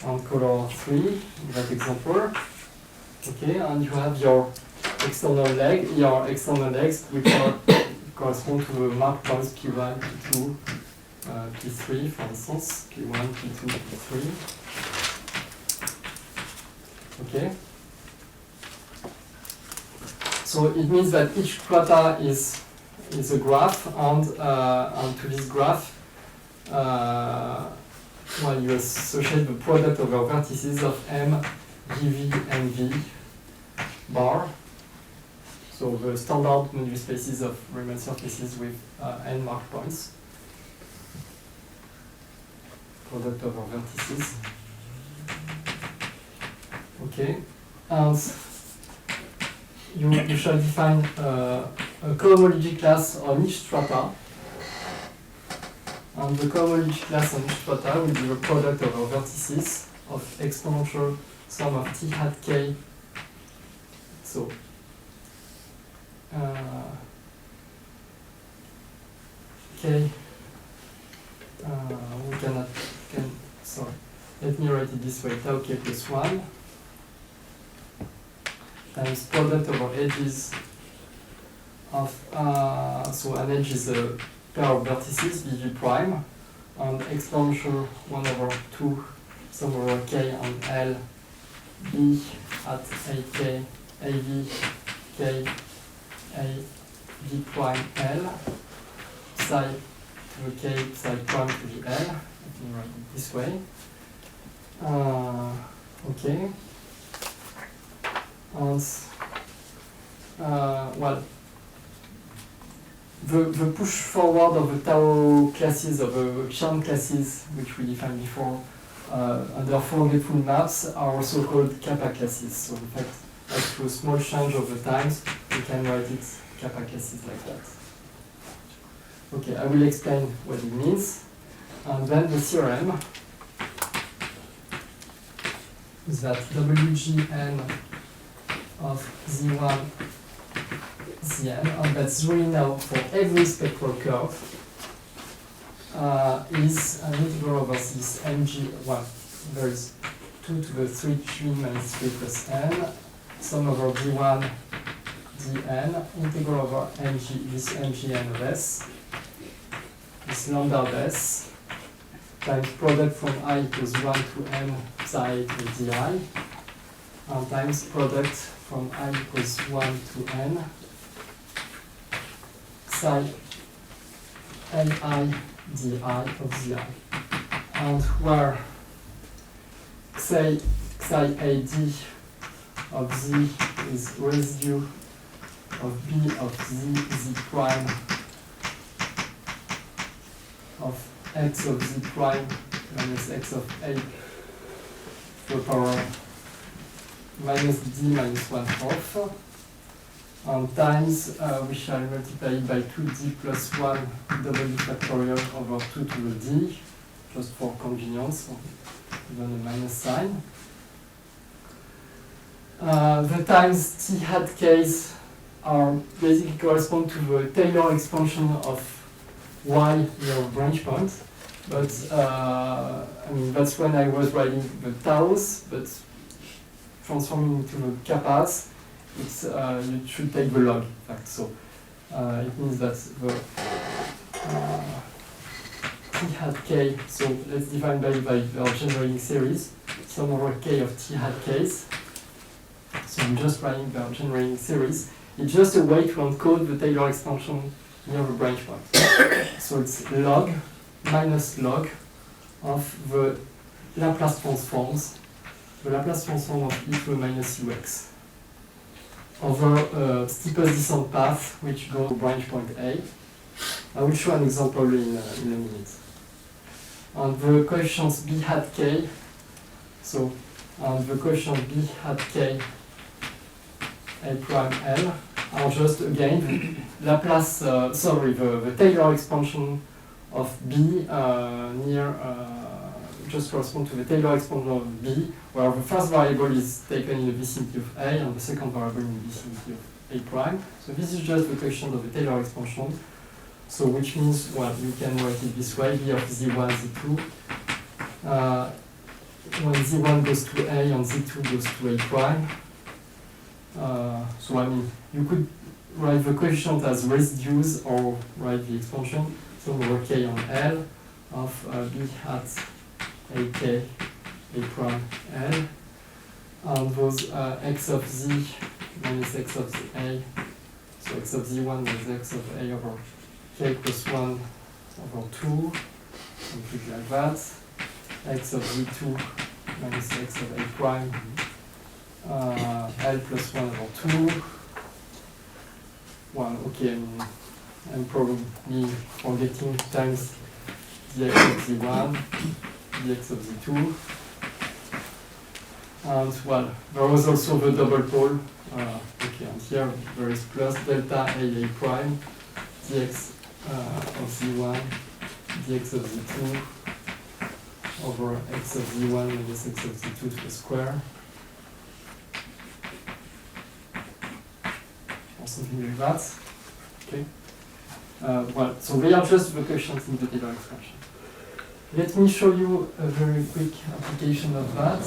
and color 3 in that example. Okay, and you have your external legs, which are correspond to the mark points P1, P2, P3, for instance, P1, P2, P3. Okay. So it means that each strata is a graph, and to this graph, well, you associate the product of your vertices of M, GV, and V bar. So the standard moduli spaces of Riemann surfaces with n mark points. Product of our vertices. Okay, and you shall define a cohomology class on each strata. And the cohomology class on each strata will be the product of our vertices of exponential sum of t hat k. So k. Let me write it this way: tau k plus 1 times product over edges of so an edge is a pair of vertices Vv prime, and exponential 1 over 2 sum over k and L B at AK AV k A V prime L psi to the k psi prime to the L. Let me write it this way. Okay. And well, the push forward of the tau classes, of the Chern classes, which we defined before, under forgetful maps, are also called kappa classes. So in fact, up to a small change of the times, we can write it kappa classes like that. Okay, I will explain what it means. And then the theorem is that WGN of Z1, Zn, and that's really now for every spectral curve, is an integral over this mg1. There is 2 to the 3g minus 3 plus n, sum over d1 dn, integral over mg, this mgn of s, this lambda of s, times product from I equals 1 to n psi to di, and times product from I equals 1 to n psi li di of zi, and where psi ad of z is residue of b of z prime of x of z prime minus x of a to the power minus d minus 1/4, and times we shall multiply it by 2d plus 1 w factorial over 2 to the d, just for convenience, even a minus sign. The times t hat k's are basically correspond to the Taylor expansion of y near branch point, but I mean that's when I was writing the taus, but transforming into the kappas, it's you should take the log, in fact. So it means that the t hat k. So let's define by our generating series sum over k of t hat k's. So I'm just writing the generating series. It's just a way to encode the Taylor expansion near the branch point. So it's log minus log of the Laplace transforms, the Laplace transform of e to the minus ux over steepest descent path which goes to branch point A. I will show an example in a minute. And the coefficients b hat k, so the coefficient b hat k A prime L are just again Laplace, the Taylor expansion of B near just correspond to the Taylor expansion of B, where the first variable is taken in the vicinity of A and the second variable in the vicinity of A prime. So this is just the question of the Taylor expansion. So which means, well, you can write it this way, B of Z1, Z2. When Z1 goes to A and Z2 goes to A prime. So I mean, you could write the coefficient as residues or write the expansion, so over K on L of B hat AK A prime L, and those x of Z minus x of A, so x of Z1 is x of A over K plus 1 over 2, something like that, x of Z2 minus x of A prime L plus 1 over 2. Well, okay, I'm probably forgetting times dx of Z1, dx of Z2. And well, there was also the double pole. Okay, and here there is plus delta A prime, dx of Z1, dx of Z2 over x of Z1 minus x of Z2 to the square. Or something like that. Okay. Well, so they are just the coefficients in the Taylor expansion. Let me show you a very quick application of that.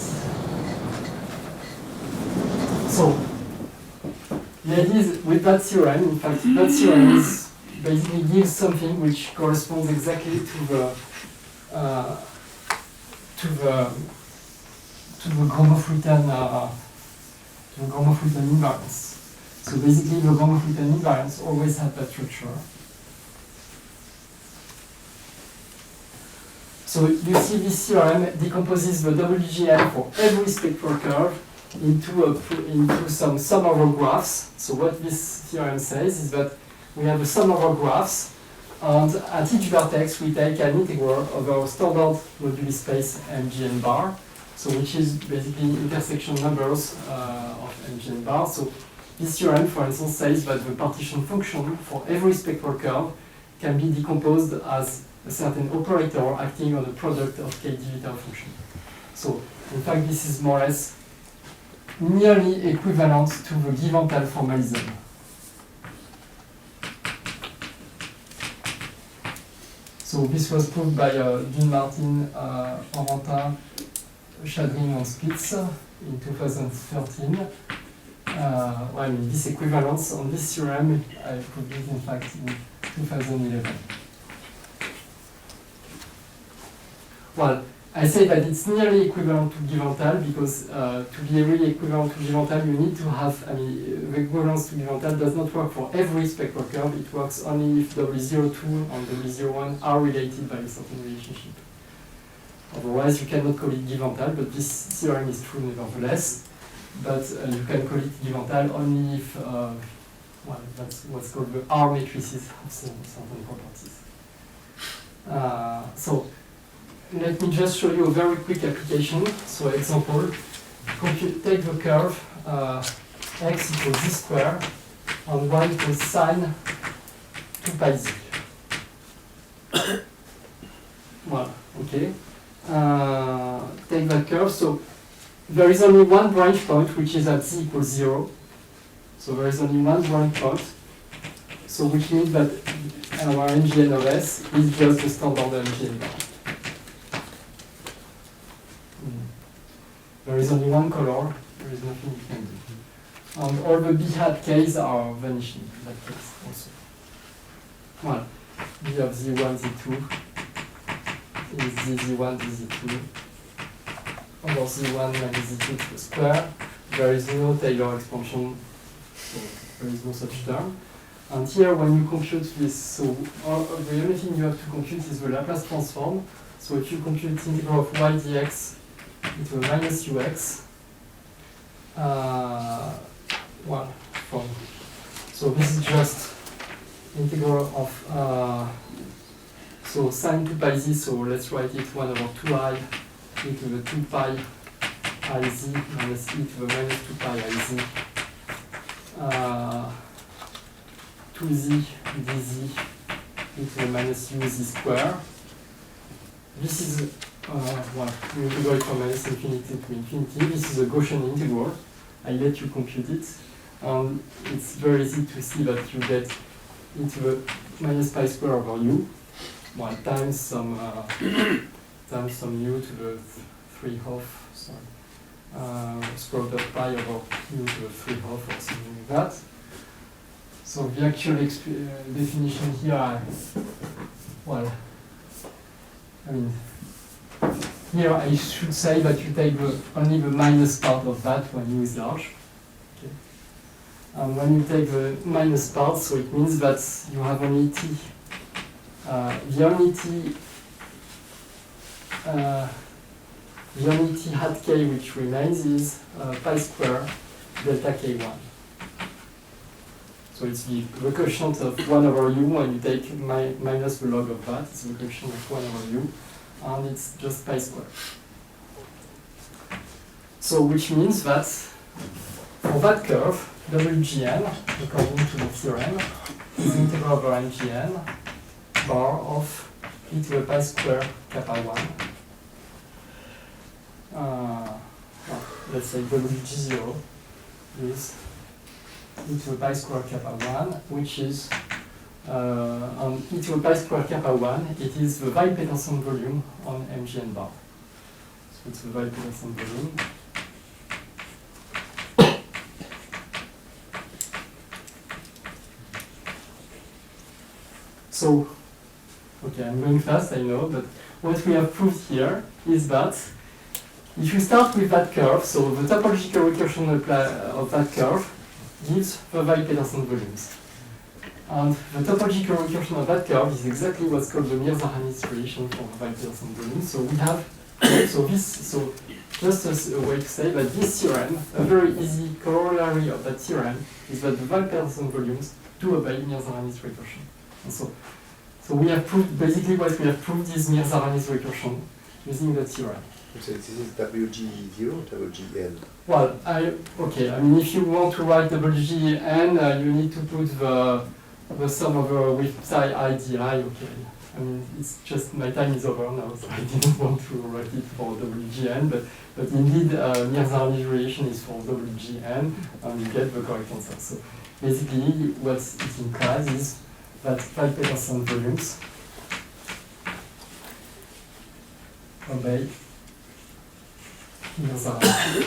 So, the idea is with that theorem, in fact, that theorem is basically gives something which corresponds exactly to the Gromov-Witten invariance. So basically, the Gromov-Witten invariance always had that structure. So you see this theorem decomposes the WGN for every spectral curve into some sum over graphs. So what this theorem says is that we have a sum over graphs, and at each vertex we take an integral over a standard moduli space MGN bar, so which is basically intersection numbers of MGN bar. So this theorem, for instance, says that the partition function for every spectral curve can be decomposed as a certain operator acting on the product of k digital function. So, in fact, this is more or less nearly equivalent to the Giventhal formalism. So this was proved by Dean Martin, Orentin, Shadring, and Spitz in 2013. Well, I mean, this equivalence on this theorem I proved it, in fact, in 2011. Well, I say that it's nearly equivalent to Giventhal because to be really equivalent to Giventhal, you need to have, I mean, the equivalence to Giventhal does not work for every spectral curve. It works only if W02 and W01 are related by a certain relationship. Otherwise, you cannot call it Giventhal, but this theorem is true nevertheless. But you can call it Giventhal only if, well, that's what's called the R matrices have certain properties. So, let me just show you a very quick application. So example, take the curve x equals z squared and y equals sine 2 pi z. Well, okay. Take that curve. So there is only one branch point which is at z equals 0. So there is only one branch point. So which means that our MGN of S is just the standard MGN bar. There is only one color, there is nothing you can do. And all the B hat K's are vanishing in that case also. Well, B of Z1, Z2 is Z1, Z2 over Z1 minus Z2 to the square. There is no Taylor expansion, so there is no such term. And here when you compute this, so the only thing you have to compute is the Laplace transform. So if you compute integral of y dx into a minus ux, well, so this is just integral of, so sine 2 pi z, so let's write it 1 over 2i e to the 2 pi I z minus e to the minus 2 pi I z 2z dz e to the minus uz square. This is, well, we integrate from minus infinity to infinity. This is a Gaussian integral. I let you compute it. And it's very easy to see that you get into the minus pi square over u, well, times some u to the 3/2, sorry, square root of pi over u to the 3/2 or something like that. So the actual definition here, well, I mean, here I should say that you take only the minus part of that when u is large. Okay. And when you take the minus part, so it means that you have only t. The only t hat k which remains is pi square delta k1. So it's the quotient of 1 over u when you take minus the log of that. It's the quotient of 1 over u, and it's just pi square. So which means that for that curve, WGN, according to the theorem, is integral over ngn bar of e to the pi square kappa 1. Well, let's say WG0 is e to the pi square kappa 1, which is on e to the pi square kappa 1, it is the Weil-Petersson volume on mgn bar. So it's the Weil-Petersson volume. So, okay, I'm going fast, I know, but what we have proved here is that if you start with that curve, so the topological recursion of that curve gives the Weil-Petersson volumes. And the topological recursion of that curve is exactly what's called the Mirzahanis relation for the Weil-Petersson volumes. So we have, so just as a way to say that this theorem, a very easy corollary of that theorem, is that the Weil-Petersson volumes do obey Mirzahanis recursion. And so we have proved, basically what we have proved is Mirzahanis recursion using the theorem. So this is WG0 or WGN? Well, okay, I mean, if you want to write WGN, you need to put the sum over with psi I di, okay. I mean, it's just, my time is over now, so I didn't want to write it for WGN, but indeed, Mirzahanis relation is for WGN, and you get the correct answer. So basically, what it implies is that Weil-Petersson volumes obey Mirzahanis.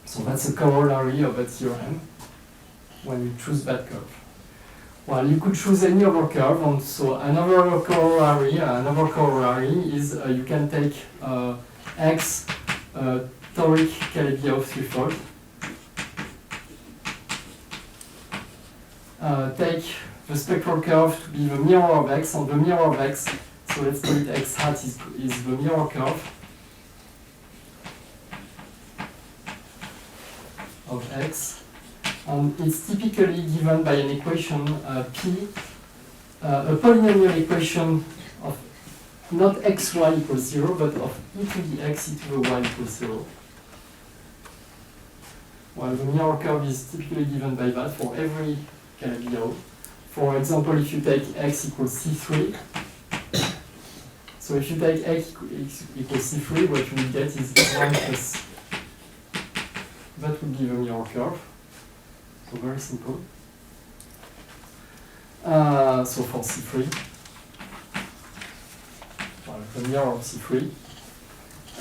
So that's a corollary of that theorem when you choose that curve. Well, you could choose any other curve, and so another corollary is you can take X toric Calabi-Yau threefold, take the spectral curve to be the mirror of X, and the mirror of X, so let's call it X hat, is the mirror curve of X. And it's typically given by an equation P, a polynomial equation of not xy equals 0, but of e to the x e to the y equals 0. Well, the mirror curve is typically given by that for every Calabi-Yau. For example, if you take x equals C3, so if you take x equals C3, what you will get is 1 plus, that would give a mirror curve. So very simple. So for C3, well, the mirror of C3.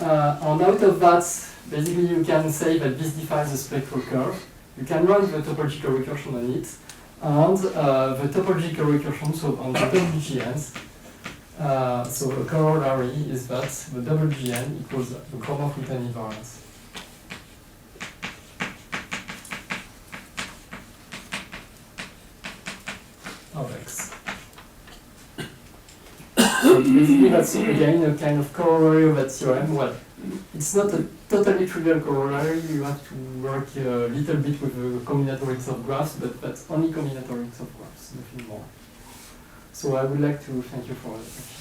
And out of that, basically you can say that this defines the spectral curve. You can run the topological recursion on it, and the topological recursion, so on the WGNs, so a corollary is that the WGN equals the Gromov-Mittani invariance. Of X. So basically that's again a kind of corollary of that theorem. Well, it's not a totally trivial corollary, you have to work a little bit with the combinatorics of graphs, but that's only combinatorics of graphs, nothing more. So I would like to thank you for your attention.